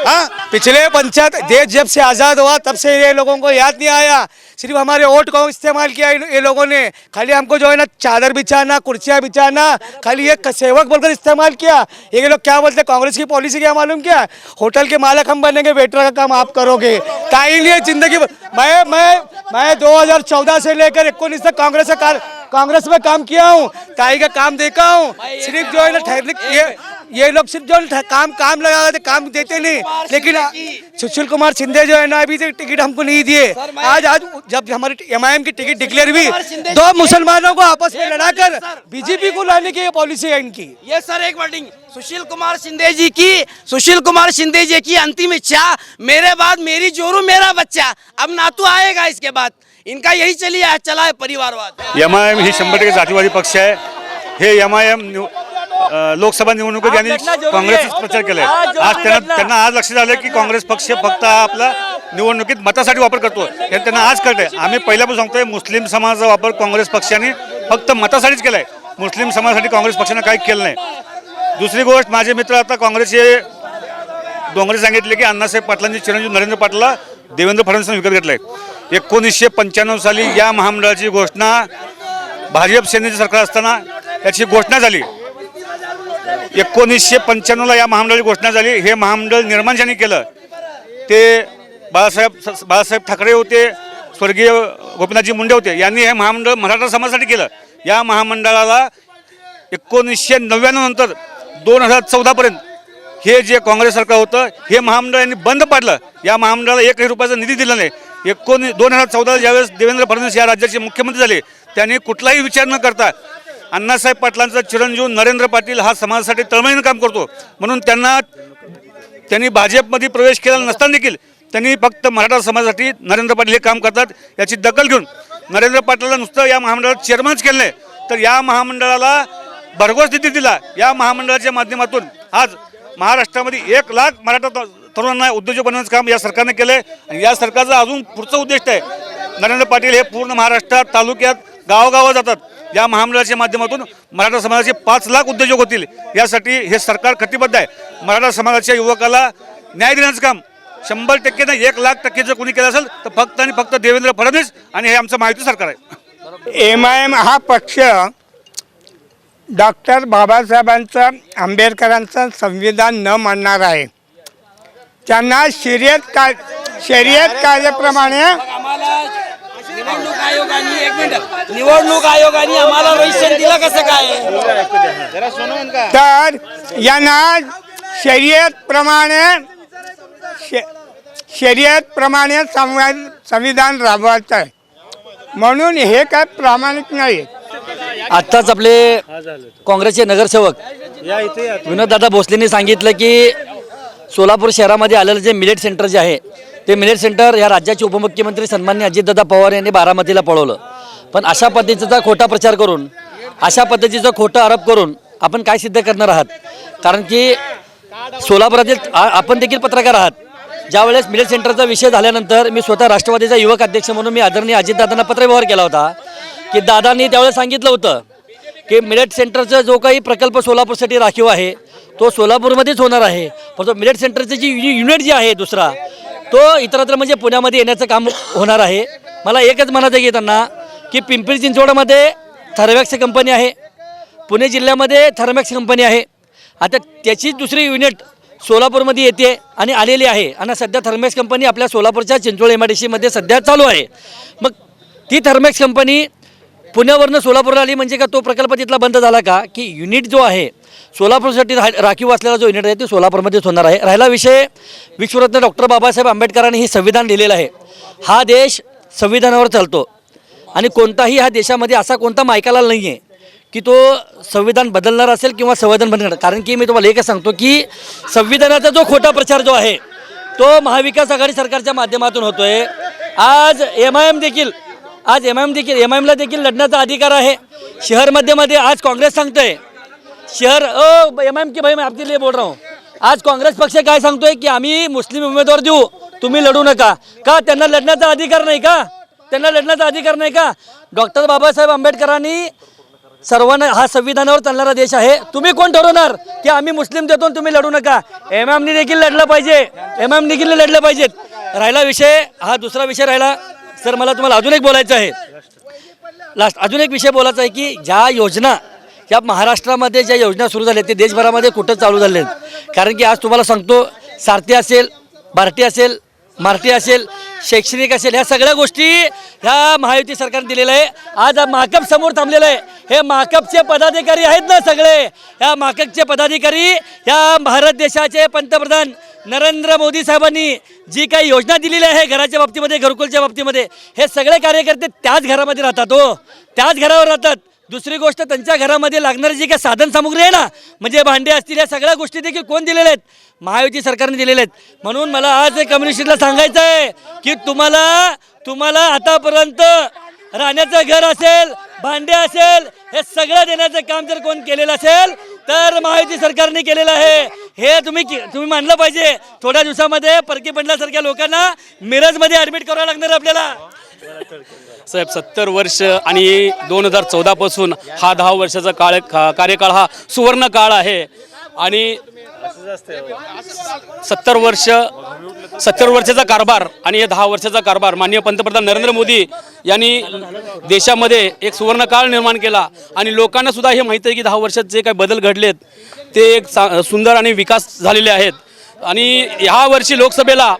हाँ, पिछले पंचायत देश जब से आज़ाद हुआ तब से ये लोगों को याद नहीं आया, सिर्फ हमारे वोट को इस्तेमाल किया ये लोगों ने. खाली हमको जो है ना चादर बिछाना, कुर्सियाँ बिछाना, खाली ये सेवक बोलकर इस्तेमाल किया. ये लोग क्या बोलते हैं, कांग्रेस की पॉलिसी क्या मालूम क्या, होटल के मालक हम बनेंगे, वेटर का काम आप करोगे. ताई लिए जिंदगी मैं 2014 से लेकर 19 तक कांग्रेस में काम किया हूँ, ताई का काम देखा हूँ. सिर्फ जो है ना ठहरने ये लोग सिर्फ जो काम लगा देते, काम देते नहीं. लेकिन सुशील कुमार शिंदे जो है ना अभी तक टिकट हमको नहीं दिए. आज जब हमारी MIM की टिकट डिक्लेयर हुई, 2 मुसलमानों को आपस में लड़ाकर BJP को लाने की पॉलिसी है इनकी. ये सर एक वर्डिंग सुशील कुमार शिंदे जी की अंतिम इच्छा, मेरे बाद मेरी जोरू मेरा बच्चा, अब नातू आएगा इसके बाद. इनका यही चला है परिवारवाद. MIM ही 100% जातीवादी पक्ष आहे. हे MIM लोकसभा निवडणुकीत यांनी काँग्रेसचा प्रचार केलाय. आज त्यांना आज लक्षात आलं की काँग्रेस पक्ष फक्त आपला निवडणुकीत मतासाठी वापर करतो. हे त्यांना आज कळतंय. आम्ही पहिल्यापासून सांगतोय मुस्लिम समाजाचा वापर काँग्रेस पक्षाने फक्त मतासाठीच केलाय. मुस्लिम समाजासाठी काँग्रेस पक्षाने काही केलं नाही. दुसरी गोष्ट, माझे मित्र आता काँग्रेसचे डोंगरे सांगितले की अण्णासाहेब पाटलांचे चिरंजीव नरेंद्र पाटला देवेंद्र फडणवीसांनी विकत घेतलं आहे. 1995 साली या महामंडळाची घोषणा भाजप सेनेचे सरकार असताना याची घोषणा झाली. 1995ला या महामंडळाची घोषणा झाली. हे महामंडळ निर्माण ज्यांनी केलं ते बाळासाहेब ठाकरे होते, स्वर्गीय गोपीनाथजी मुंडे होते. यांनी हे महामंडळ मराठा समाजासाठी केलं. या महामंडळाला 1999 नंतर 2014पर्यंत हे जे काँग्रेस सरकार होतं हे महामंडळ यांनी बंद पाडलं. या महामंडळाला 1 रुपयाचा निधी दिला नाही. 2014 ज्यावेळेस देवेंद्र फडणवीस या राज्याचे मुख्यमंत्री झाले त्यांनी कुठलाही विचार न करता अण्णासाहेब पाटलांचा चिरंजीव नरेंद्र पाटील हा समाजासाठी तळमळीनं काम करतो म्हणून त्यांनी भाजपमध्ये प्रवेश केला नसताना देखील त्यांनी फक्त मराठा समाजासाठी नरेंद्र पाटील हे काम करतात याची दखल घेऊन नरेंद्र पाटलाला नुसतं या महामंडळात चेअरमनच केलं नाही तर या महामंडळाला भरघोस निधी दिला. या महामंडळाच्या माध्यमातून आज महाराष्ट्रामध्ये 1 लाख मराठा तरुणांना उद्योजक बनवण्याचं काम या सरकारने केलं आहे. आणि या सरकारचं अजून पुढचं उद्दिष्ट आहे नरेंद्र पाटील हे पूर्ण महाराष्ट्रात तालुक्यात गावोगावं जातात. या महामंडळाच्या माध्यमातून मराठा समाजाचे 5 लाख उद्योजक होतील. यासाठी हे सरकार कटिबद्ध आहे. मराठा समाजाच्या युवकाला न्याय देण्याचं काम 100% नाही 1,00,000% जर कोणी केलं असेल तर फक्त आणि फक्त देवेंद्र फडणवीस आणि हे आमचं महायुती सरकार आहे. MIM हा पक्ष डॉक्टर बाबासाहेबांचं आंबेडकरांचं संविधान न मानणार आहे. त्यांना शर्यत कायद्याप्रमाणे निवडणूक आयोगाने आम्हाला रजिस्ट्रेशन दिलं कसं काय? तर यांना शर्यतप्रमाणे संविधान राबवायचं आहे म्हणून हे काय प्रामाणिक नाही. आत्ताच आपले काँग्रेसचे नगरसेवक विनोददादा भोसलेंनी सांगितलं की सोलापूर शहरामध्ये आलेलं जे मिलेट सेंटर जे आहे ते मिलेट सेंटर या राज्याचे उपमुख्यमंत्री सन्माननीय अजितदादा पवार यांनी बारामतीला पळवलं. पण अशा पद्धतीचा खोटा प्रचार करून अशा पद्धतीचा खोटा आरोप करून आपण काय सिद्ध करणार आहात? कारण की सोलापुरातील आपण देखील पत्रकार आहात. ज्यावेळेस मिलेट सेंटरचा विषय झाल्यानंतर मी स्वतः राष्ट्रवादीचा युवक अध्यक्ष म्हणून मी आदरणीय अजितदादांना पत्रव्यवहार केला होता की दादांनी त्यावेळेस सांगितलं होतं की मिलेट सेंटरचा जो काही प्रकल्प सोलापूरसाठी राखीव आहे तो सोलापूरमध्येच होणार आहे. पण तो मिलेट सेंटरचं जी युनिट जी आहे दुसरा तो इतरत्र म्हणजे पुण्यामध्ये येण्याचं काम होणार आहे. मला एकच म्हणायचं की त्यांना की पिंपरी चिंचवडमध्ये थर्मॅक्स कंपनी आहे, पुणे जिल्ह्यामध्ये थर्मॅक्स कंपनी आहे. आता त्याची दुसरी युनिट सोलापूरमध्ये येते आणि आलेली आहे आणि सध्या थर्मॅक्स कंपनी आपल्या सोलापूरच्या चिंचवड MIDCमध्ये सध्या चालू आहे. मग ती थर्मॅक्स कंपनी पुण्यावरनं सोलापूरला आली म्हणजे का तो प्रकल्प तिथला बंद झाला का? की युनिट जो आहे सोलापूरसाठी राखीव असलेला जो युनिट आहे ते सोलापूरमध्येच होणार आहे. राहिला विषय विश्वरत्न डॉक्टर बाबासाहेब आंबेडकरांनी हे संविधान लिहिलेलं आहे. हा देश संविधानावर चालतो आणि कोणताही ह्या देशामध्ये असा कोणता मायकाला नाही आहे की तो संविधान बदलणार असेल किंवा संविधान बदलणार. कारण की मी तुम्हाला एकच सांगतो की संविधानाचा जो खोटा प्रचार जो आहे तो महाविकास आघाडी सरकारच्या माध्यमातून होतोय. आज MIM देखील MIMला देखील लढण्याचा अधिकार आहे. शहरमध्ये आज काँग्रेस सांगतोय MIM की भाई मैं आपके लिए बोल रहा हूँ. आज काँग्रेस पक्ष काय सांगतोय की आम्ही मुस्लिम उमेदवार देऊ तुम्ही लढू नका. का त्यांना लढण्याचा अधिकार नाही का? डॉक्टर बाबासाहेब आंबेडकरांनी सर्वांना हा संविधानावर चालणारा देश आहे. तुम्ही कोण ठरवणार की आम्ही मुस्लिम देतो तुम्ही लढू नका? MIMने देखील लढलं पाहिजेत. राहिला विषय हा दुसरा विषय राहिला. सर मला तुम्हाला अजून एक बोलायचं आहे. अजून एक विषय बोलायचा आहे की ज्या योजना या महाराष्ट्रामध्ये ज्या योजना सुरू झाल्या ते देशभरामध्ये कुठं चालू झाले आहेत. कारण की आज तुम्हाला सांगतो सारथी असेल, भारती असेल, मारती असेल, शैक्षणिक असेल ह्या सगळ्या गोष्टी ह्या महायुती सरकारने दिलेल्या आहे. आज माकप समोर थांबलेलं आहे. हे माकपचे पदाधिकारी आहेत ना सगळे ह्या माकपचे पदाधिकारी ह्या भारत देशाचे पंतप्रधान नरेंद्र मोदी साहेबांनी जी काही योजना दिलेली आहे घराच्या बाबतीमध्ये घरकुलच्या बाबतीमध्ये हे सगळे कार्यकर्ते त्याच घरामध्ये राहतात त्याच घरावर राहतात. दुसरी गोष्ट त्यांच्या घरामध्ये लागणारी जी काही साधन सामुग्री आहे ना म्हणजे भांडे असतील या सगळ्या गोष्टी देखील कोण दिलेल्या आहेत? महायुती सरकारने दिलेल्या आहेत. म्हणून मला आज कम्युनिस्टला सांगायचं आहे की तुम्हाला आतापर्यंत राहण्याचं घर असेल, भांडे असेल हे सगळं देण्याचं काम जर कोण केलेलं असेल तर महायुती सरकारने केलेलं आहे. हे तुम्ही मानलं पाहिजे. थोड्या दिवसामध्ये परकी पडल्यासारख्या लोकांना मिरजमध्ये ॲडमिट करावं लागणार आपल्याला. साहेब 70 वर्ष आणि 2014 पासून हा 10 वर्षाचा कार्यकाळ हा सुवर्ण काळ आहे आणि 70 वर्षाचा कारभार आणि हे 10 वर्षाचा कारभार माननीय पंतप्रधान नरेंद्र मोदी यांनी देशामध्ये एक सुवर्णकाळ निर्माण केला आणि लोकांना सुद्धा हे माहिती आहे की 10 वर्षात जे काही बदल घडलेत ते एक सुंदर आणि विकास झालेले आहेत. आणि ह्या वर्षी लोकसभेला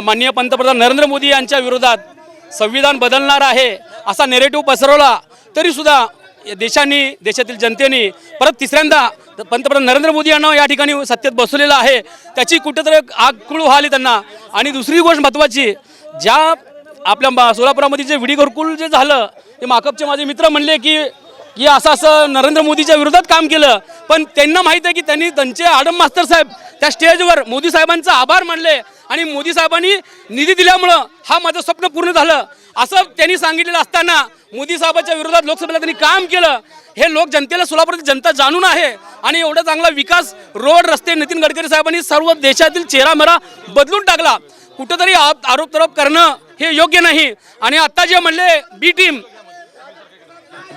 माननीय पंतप्रधान नरेंद्र मोदी यांच्या विरोधात संविधान बदलणार आहे असा नेरेटिव्ह पसरवला तरीसुद्धा देशातील जनतेने परत तिसऱ्यांदा पंतप्रधान नरेंद्र मोदी यांना या ठिकाणी सत्तेत बसवलेलं आहे. त्याची कुठेतरी आगकुळ व्हाली त्यांना. आणि दुसरी गोष्ट महत्त्वाची, ज्या आपल्या सोलापुरामध्ये जे विडी घरकुल जे झालं ते माकपचे माझे मित्र म्हणले की असं नरेंद्र मोदीच्या विरोधात काम केलं, पण त्यांना माहीत आहे की त्यांचे आडम मास्तर साहेब त्या स्टेजवर मोदी साहेबांचा आभार मानले आणि मोदी साहेबांनी निधी दिल्यामुळं हा माझं स्वप्न पूर्ण झालं असं त्यांनी सांगितलेलं असताना मोदी साहेबांच्या विरोधात लोकसभेला त्यांनी काम केलं. हे लोक जनतेला, सोलापूरची जनता जाणून आहे. आणि एवढा चांगला विकास, रोड, रस्ते नितीन गडकरी साहेबांनी सर्व देशातील चेहरामेरा बदलून टाकला. कुठंतरी आरोप करणं हे योग्य नाही. आणि आत्ता जे म्हणले बी टीम,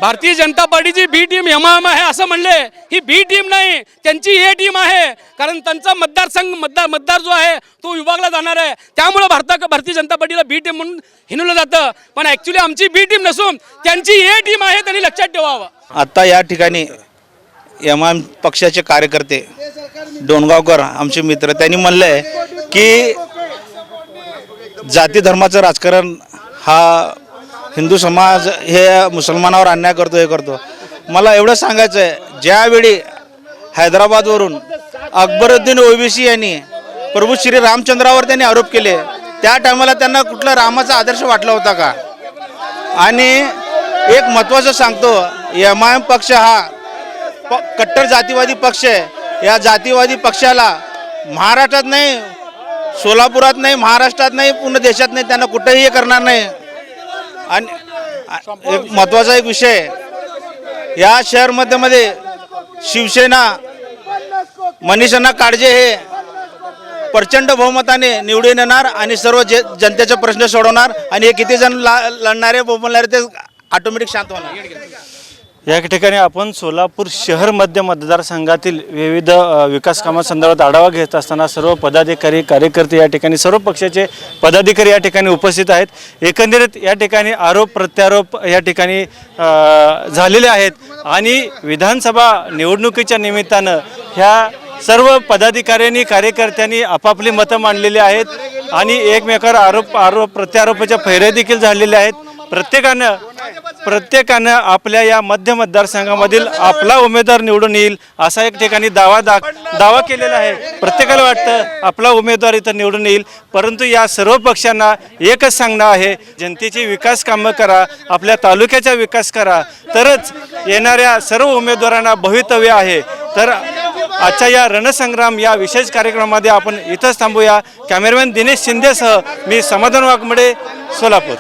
भारतीय जनता पार्टीची बी टीम एमआयएम आहे असं म्हणले, ही बी टीम नाही, त्यांची ए टीम आहे. कारण त्यांचा मतदार जो आहे तो विभागला जाणार आहे. त्यामुळे भारतीय जनता पार्टीला बी टीम म्हणून हिनवलं जातं. पण ॲक्च्युली आमची बी टीम नसून त्यांची ए टीम आहे, त्यांनी लक्षात ठेवावं. आता या ठिकाणी एमआयएम पक्षाचे कार्यकर्ते डोणगावकर आमचे मित्र त्यांनी म्हणलं आहे की जाती धर्माचं राजकारण हा हिंदू समाज हे मुसलमानावर अन्याय करतो, हे करतो. मला एवढं सांगायचं आहे, ज्यावेळी हैदराबादवरून अकबरुद्दीन ओबीसी यांनी प्रभू श्री रामचंद्रावर त्यांनी आरोप केले, त्या टायमाला त्यांना कुठला रामाचा आदर्श वाटला होता का? आणि एक महत्त्वाचं सांगतो, एमआयएम पक्ष हा कट्टर जातीवादी पक्ष आहे. या जातीवादी पक्षाला महाराष्ट्रात नाही, सोलापुरात नाही, महाराष्ट्रात नाही, पूर्ण देशात नाही, त्यांना कुठेही हे करणार नाही. आणि एक महत्त्वाचा एक विषय, या शहरमध्ये शिवसेना मनीषांना काळजे हे प्रचंड बहुमताने निवडून येणार आणि सर्व जनतेचे प्रश्न सोडवणार. आणि हे किती जण लढणारे बोलणारे ते ऑटोमॅटिक शांत होणार. या ठिकाणी आपण सोलापूर शहर मध्य मतदारसंघातील विविध विकास कामांसंदर्भात आढावा घेत असताना सर्व पदाधिकारी, कार्यकर्ते, या ठिकाणी सर्व पक्षाचे पदाधिकारी या ठिकाणी उपस्थित आहेत. एकंदरीत या ठिकाणी आरोप प्रत्यारोप या ठिकाणी झालेले आहेत. आणि विधानसभा निवडणुकीच्या निमित्तानं ह्या सर्व पदाधिकाऱ्यांनी, कार्यकर्त्यांनी आपापली मतं मांडलेली आहेत आणि एकमेकावर आरोप प्रत्यारोपाच्या फैऱ्या देखील झालेल्या आहेत. प्रत्येकानं आपल्या या मध्य मतदारसंघामधील आपला उमेदवार निवडून येईल असा एक ठिकाणी दावा केलेला आहे. प्रत्येकाला वाटतं आपला उमेदवार इथं निवडून येईल. परंतु या सर्व पक्षांना एकच सांगणं आहे, जनतेची विकास कामं करा, आपल्या तालुक्याचा विकास करा, तरच येणाऱ्या सर्व उमेदवारांना भवितव्य आहे. तर आजच्या या रणसंग्राम या विशेष कार्यक्रमामध्ये आपण इथंच थांबूया. कॅमेरामॅन दिनेश शिंदेसह मी समाधान वाघमडे, सोलापूर.